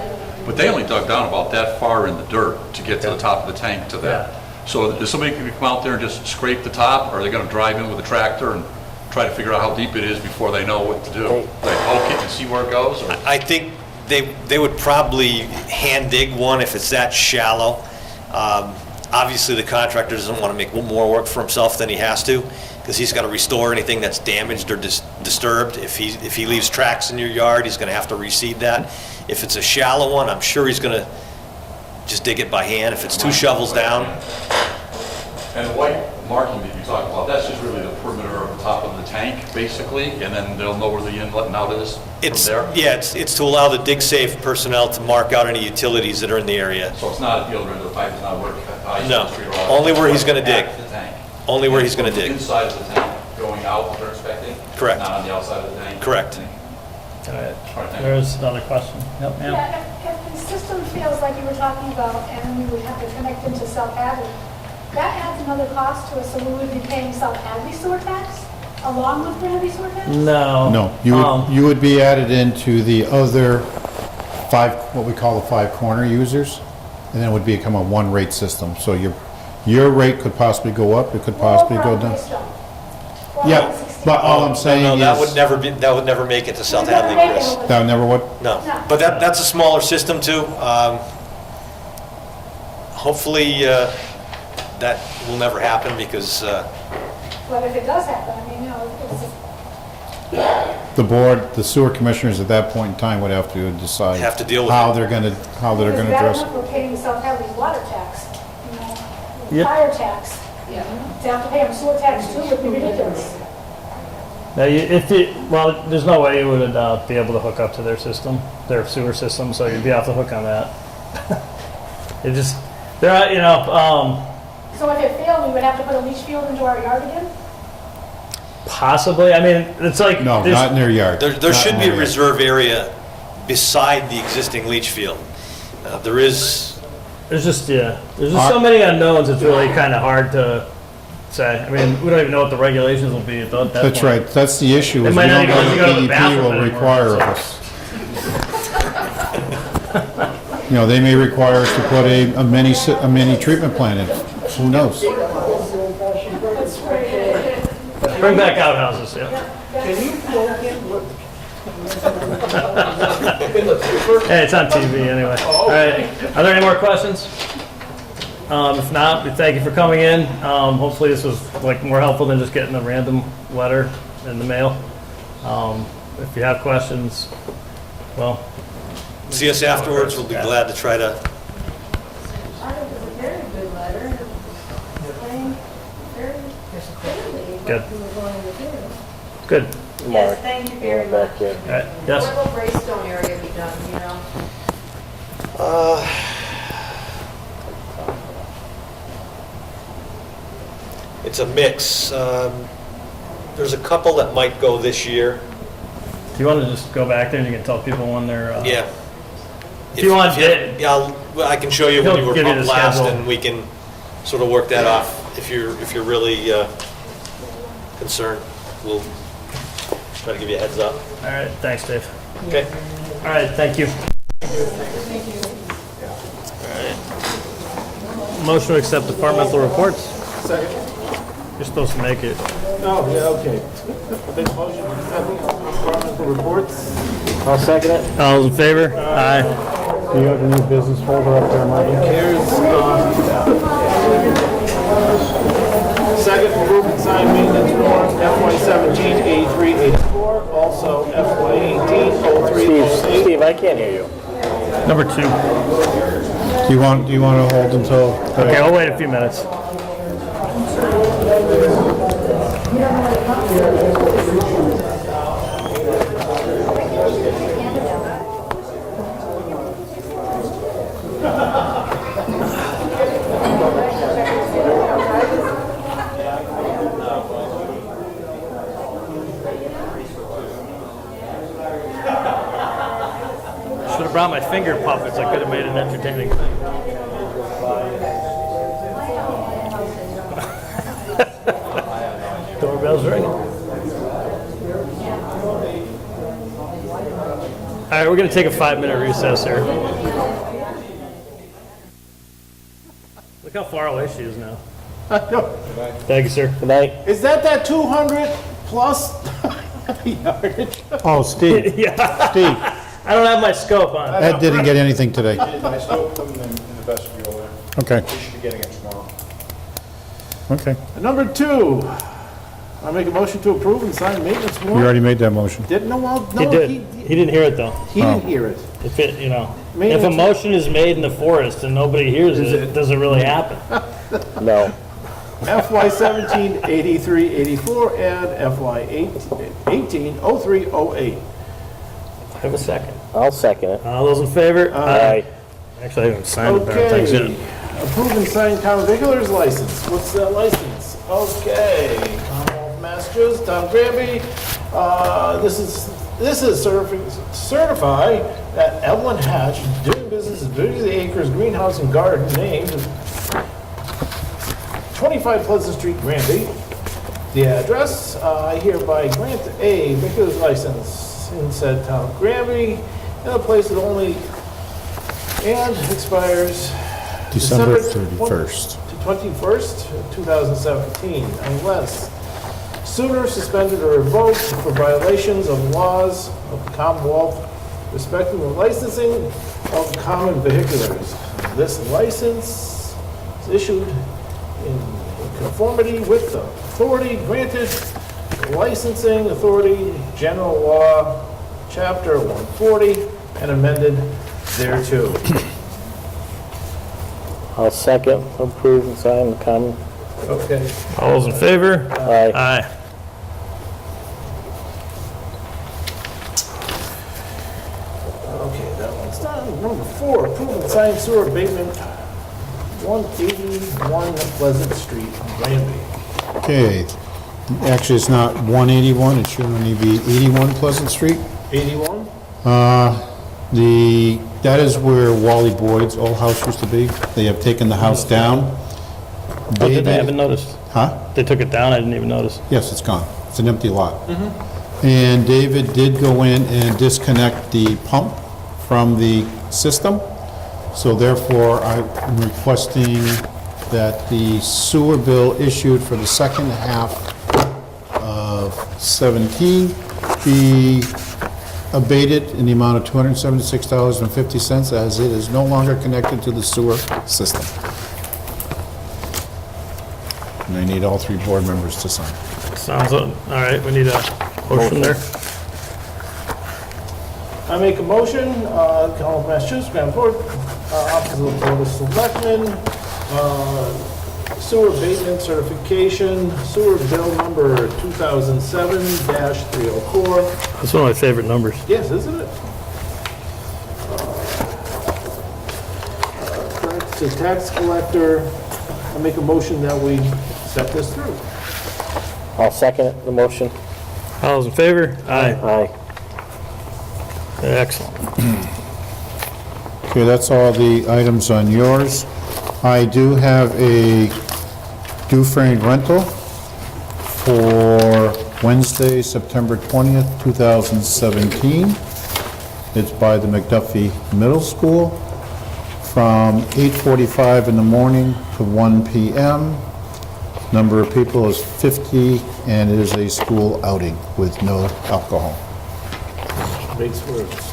But they only dug down about that far in the dirt to get to the top of the tank to that. So is somebody going to come out there and just scrape the top, or are they going to drive in with a tractor and try to figure out how deep it is before they know what to do? Like poke it and see where it goes? Or? I think they would probably hand dig one if it's that shallow. Obviously, the contractor doesn't want to make more work for himself than he has to, because he's got to restore anything that's damaged or disturbed. If he leaves tracks in your yard, he's going to have to reseed that. If it's a shallow one, I'm sure he's going to just dig it by hand. If it's 2 shovels down. And the white marking that you talked about, that's just really the perimeter of the top of the tank? basically, and then they'll know where the inlet and out is from It's, there? yeah, it's to allow the dig-safe personnel to mark out any utilities that are in the area. So it's not a deal where the pipe is not working? No, only where he's gonna dig. At the tank? Only where he's gonna From the dig. inside of the tank, going out, what they're expecting? Correct. Not on the outside of the tank? Correct. All right. All right, thank you. There's another question. Yep, ma'am. Yeah, if the system fails like you were talking about, and we would have to connect into South Hadley, that adds another cost to us, so we would be paying South Hadley sewer tax along with Granby sewer tax? No. No, you would be added into the other 5, what we call the 5 corner users, and then it would become a one rate system. So your rate could possibly go up, it could possibly go down. Yeah, but all I'm saying No, is. that would never make it to South Hadley, Chris. That never would? No, but that's a smaller system too. Hopefully, that will never happen because, But if it does happen, I mean, you know, it's, The board, the sewer commissioners at that point in time would have to decide. Have to deal with how it. they're gonna because address that it. enough we're paying South Hadley's water tax, you know, Yep. fire tax. Yeah. To have to pay them sewer tax too would be ridiculous. Now, well, there's no way you would be able to hook up to their system, their sewer system, so you'd be off the hook on that. It just, they're, you know, So if it failed, we would have to put a leach field into our yard again? possibly, I mean, it's like. No, there's- not in their yard. there Not should in be their a yard. reserve area beside the existing leach field. There is, There's just so many unknowns, it's really kind of hard to say. I mean, we don't even know what the regulations will be at that point. That's right, that's the issue, It is we might not don't know even let you go to what the DEP bathroom will anymore, require of so. us. You know, they may require us to put a mini treatment plant in, who knows? Bring back outhouses, yeah. Can you quote him? Hey, it's on TV anyway. All right, are there any more questions? If not, we thank you for coming in. Hopefully this was like more helpful than just getting a random letter in the mail. If you have questions, well. see us afterwards, we'll be glad to try to. I think it's a very good letter, explained very clearly Good. what you were going to do. Good. Yes, thank you very much. All right, yes? What will Greystone area be done, you know? It's a mix. There's a couple that might go this year. Do you want to just go back there and you can tell people when they're, Yeah. If you want, Yeah, I can show you when He'll you were give you pumped the last, schedule. and we can sort of work that off. If you're really concerned, we'll try to give you a heads up. all right, thanks, Dave. Okay. All right, thank you. Motion to accept departmental reports. Second. You're supposed to make it. Oh, yeah, okay. Make a motion to accept departmental reports. I'll second it. All those in favor? Aye. You have a new business folder up there, Mike? Second, approve and sign maintenance warrant FY17-8384, also FY18-0308. Steve, I can't hear you. Number 2. Do you want to hold until? Okay, I'll wait a few minutes. Should have brought my finger puppets. I could have made an entertaining thing. Doorbell's ringing. All right, we're going to take a 5-minute recess here. Look how far away she is now. Thank you, sir. Good night. Is that 200 plus yardage? Oh, Steve, Yeah. Steve, I don't have my scope on. Ed didn't get anything today. I still put them in the vestibule there. Okay, We should be getting it tomorrow. okay. Number 2, I make a motion to approve and sign maintenance You warrant. already made that motion. Didn't, no, well, He no, did. he He didn't hear it, though. didn't hear it. If it, you know, if a Maintenance- motion is made in the forest and nobody hears it, does it really happen? No. FY17 8384 and FY18 0308. Have a second. I'll second it. All those in favor? Aye. Actually, I haven't signed the darn things Okay. yet. Approve and sign town regulars license. What's that license? Okay. Commonwealth Massachusetts, Tom Granby. This is certify that Evelyn Hatch, doing business at 30 Acres Greenhouse and Garden, named 25 Pleasant Street, Granby. The address, I hereby grant a regular's license in said town of Granby in a place that only and expires December December 31st. 21st, 2017, unless sooner suspended or revoked for violations of laws of the Commonwealth respecting the licensing of common vehiculars. This license is issued in conformity with the authority granted licensing authority, general law, chapter 140, and amended thereto. I'll second, approve and sign the common. Okay. All those in favor? Aye. Aye. Okay, that one's done. Number 4, approve and sign sewer abatement 181 Pleasant Street, Granby. Okay, actually, it's not 181, it should only be 81 Pleasant Street. 81? That is where Wally Boyd's old house used to be. They have taken the house down. Oh, did I haven't noticed? Huh? They took it down, I didn't even notice. Yes, it's gone. It's an empty lot. And David did go in and disconnect the pump from the system. So therefore, I'm requesting that the sewer bill issued for the second half of 17 be abated in the amount of $276.50 as it is no longer connected to the sewer system. And I need all 3 board members to sign. Sounds, all right, we need a motion there. I make a motion, Commonwealth Massachusetts, Grand Board, Office of the Board of Selectmen, sewer abatement certification, sewer bill number 2007-304. That's one of my favorite numbers. Yes, isn't it? Correct, to tax collector, I make a motion that we set this through. I'll second it, the motion. All those in favor? Aye. Aye. Excellent. Okay, that's all the items on yours. I do have a Dufresne rental for Wednesday, September 20th, 2017. It's by the McDuffie Middle School from 8:45 in the morning to 1 p.m. Number of people is 50, and it is a school outing with no alcohol. Big words.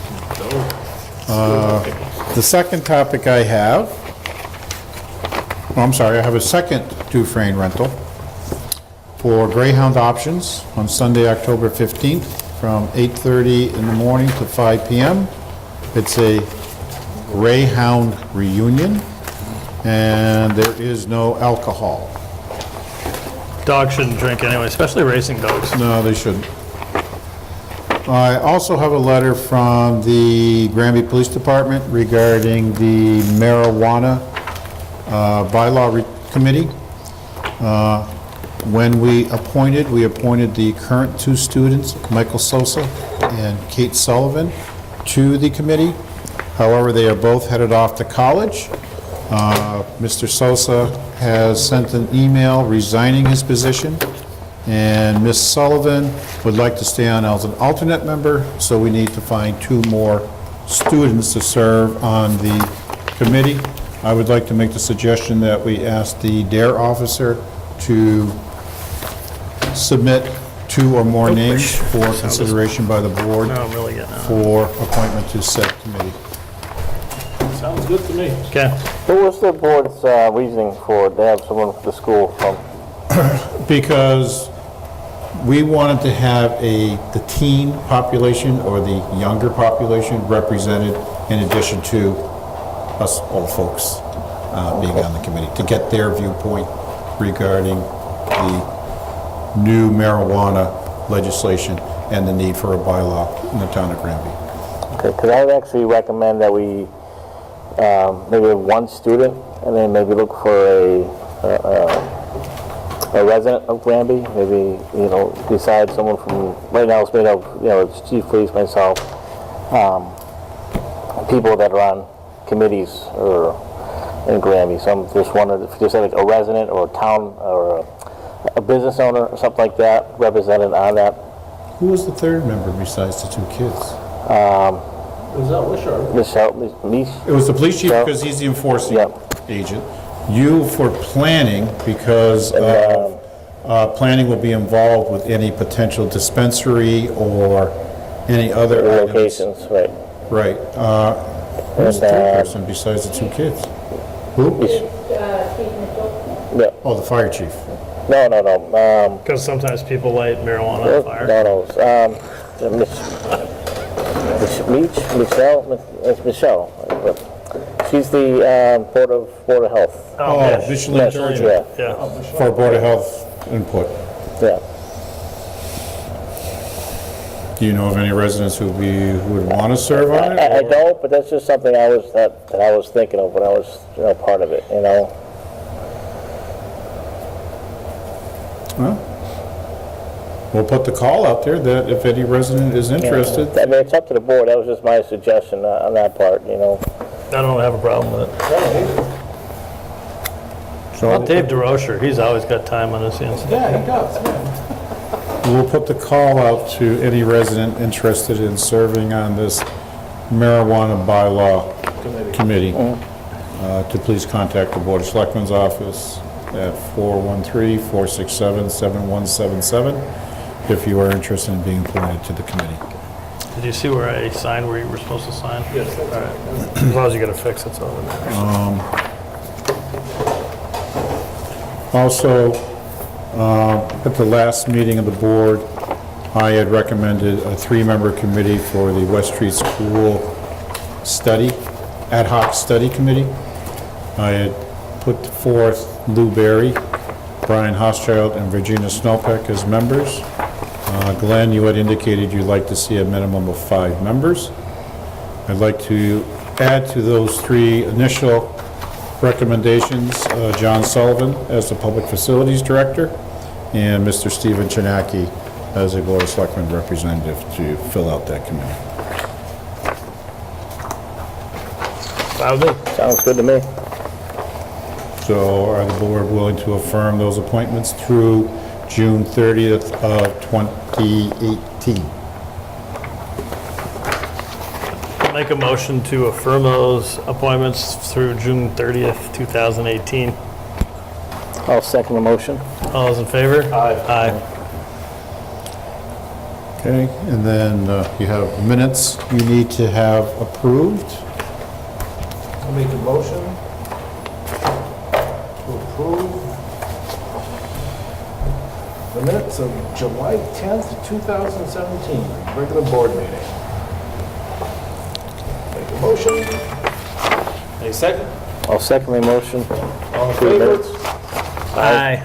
The second topic I have, I have a second Dufresne rental for Greyhound options on Sunday, October 15th from 8:30 in the morning to 5 p.m. It's a Greyhound reunion, and there is no alcohol. Dogs shouldn't drink anyway, especially racing dogs. No, they shouldn't. I also have a letter from the Granby Police Department regarding the marijuana bylaw committee. When we appointed the current 2 students, Michael Sosa and Kate Sullivan, to the committee. However, they are both headed off to college. Mr. Sosa has sent an email resigning his position, and Ms. Sullivan would like to stay on as an alternate member, so we need to find 2 more students to serve on the committee. I would like to make the suggestion that we ask the DARE officer to submit 2 or more names for consideration by the board No, I'm really getting out. for appointment to said committee. Sounds good to me. Okay. What was the board's reasoning for to have someone from the school from? Because we wanted to have the teen population or the younger population represented in addition to us old folks being on the committee, to get their viewpoint regarding the new marijuana legislation and the need for a bylaw in the town of Granby. Okay, because I would actually recommend that we maybe have one student and then maybe look for a resident of Granby, maybe, besides someone from, right now it's made up, it's chief police, myself, people that are on committees or in Granby. So I'm just wondering if you just had like a resident or a town or a business owner or something like that represented on that. Who was the third member besides the two kids? Was that Wishart? It was the police chief because he's the enforcing agent. You for planning because planning will be involved with any potential dispensary or any other locations, right? Right. Who's the third person besides the two kids? Who? Yeah. Oh, the fire chief. No. Because sometimes people light marijuana on fire. Michelle. She's the Board of Health. Oh, Michelin Georgia. Yeah. For Board of Health input. Yeah. Do you know of any residents who would want to serve on it? I don't, but that's just something that I was thinking of when I was part of it. Well, we'll put the call out there that if any resident is interested. I mean, it's up to the board. That was just my suggestion on that part. I don't have a problem with it. Well, Dave DeRocher, he's always got time on his hands. Yeah, he does, yeah. We'll put the call out to any resident interested in serving on this marijuana bylaw committee to please contact the Board of Selectmen's office at 413-467-7177 if you are interested in being appointed to the committee. Did you see where I signed where you were supposed to sign? Yes. All right. As long as you got to fix it, it's all that matters. Also, at the last meeting of the board, I had recommended a 3-member committee for the West Street School study, ad hoc study committee. I had put forth Lou Berry, Brian Hochschild, and Virginia Snowpeck as members. Glenn, you had indicated you'd like to see a minimum of 5 members. I'd like to add to those 3 initial recommendations, John Sullivan as the Public Facilities Director and Mr. Stephen Chinaki as a Board of Selectmen representative to fill out that committee. Sounds good to me. So are the board willing to affirm those appointments through June 30th of 2018? Make a motion to affirm those appointments through June 30th, 2018. I'll second the motion. All those in favor? Aye. Okay, and then you have minutes you need to have approved. I'll make a motion to approve the minutes of July 10th, 2017, regular board meeting. Make a motion. Any second? I'll second the motion. All in favor? Aye.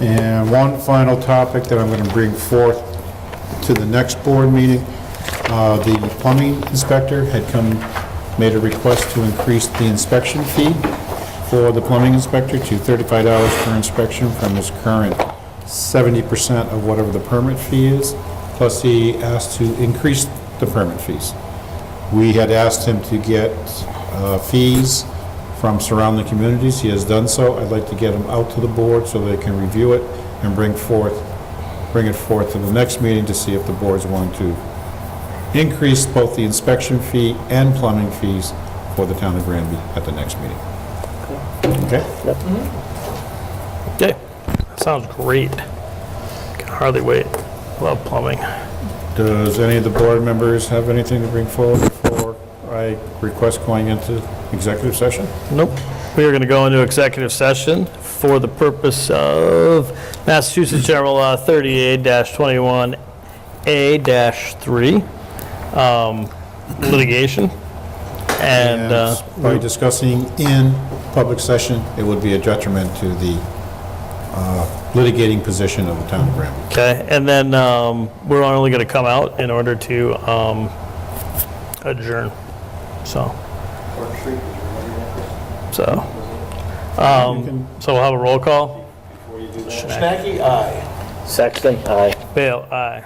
And one final topic that I'm going to bring forth to the next board meeting. The plumbing inspector had made a request to increase the inspection fee for the plumbing inspector to $35 per inspection from his current 70% of whatever the permit fee is, plus he asked to increase the permit fees. We had asked him to get fees from surrounding communities. He has done so. I'd like to get them out to the board so they can review it and bring it forth to the next meeting to see if the board's willing to increase both the inspection fee and plumbing fees for the town of Granby at the next meeting. Okay? Okay. Sounds great. Can hardly wait. Love plumbing. Does any of the board members have anything to bring forward before I request going into executive session? Nope. We are going to go into executive session for the purpose of Massachusetts General Law 38-21A-3, litigation. And by discussing in public session, it would be a detriment to the litigating position of the town of Granby. Okay, and then we're only going to come out in order to adjourn, so. So we'll have a roll call. Schnacky, aye. Sexton, aye. Bale, aye.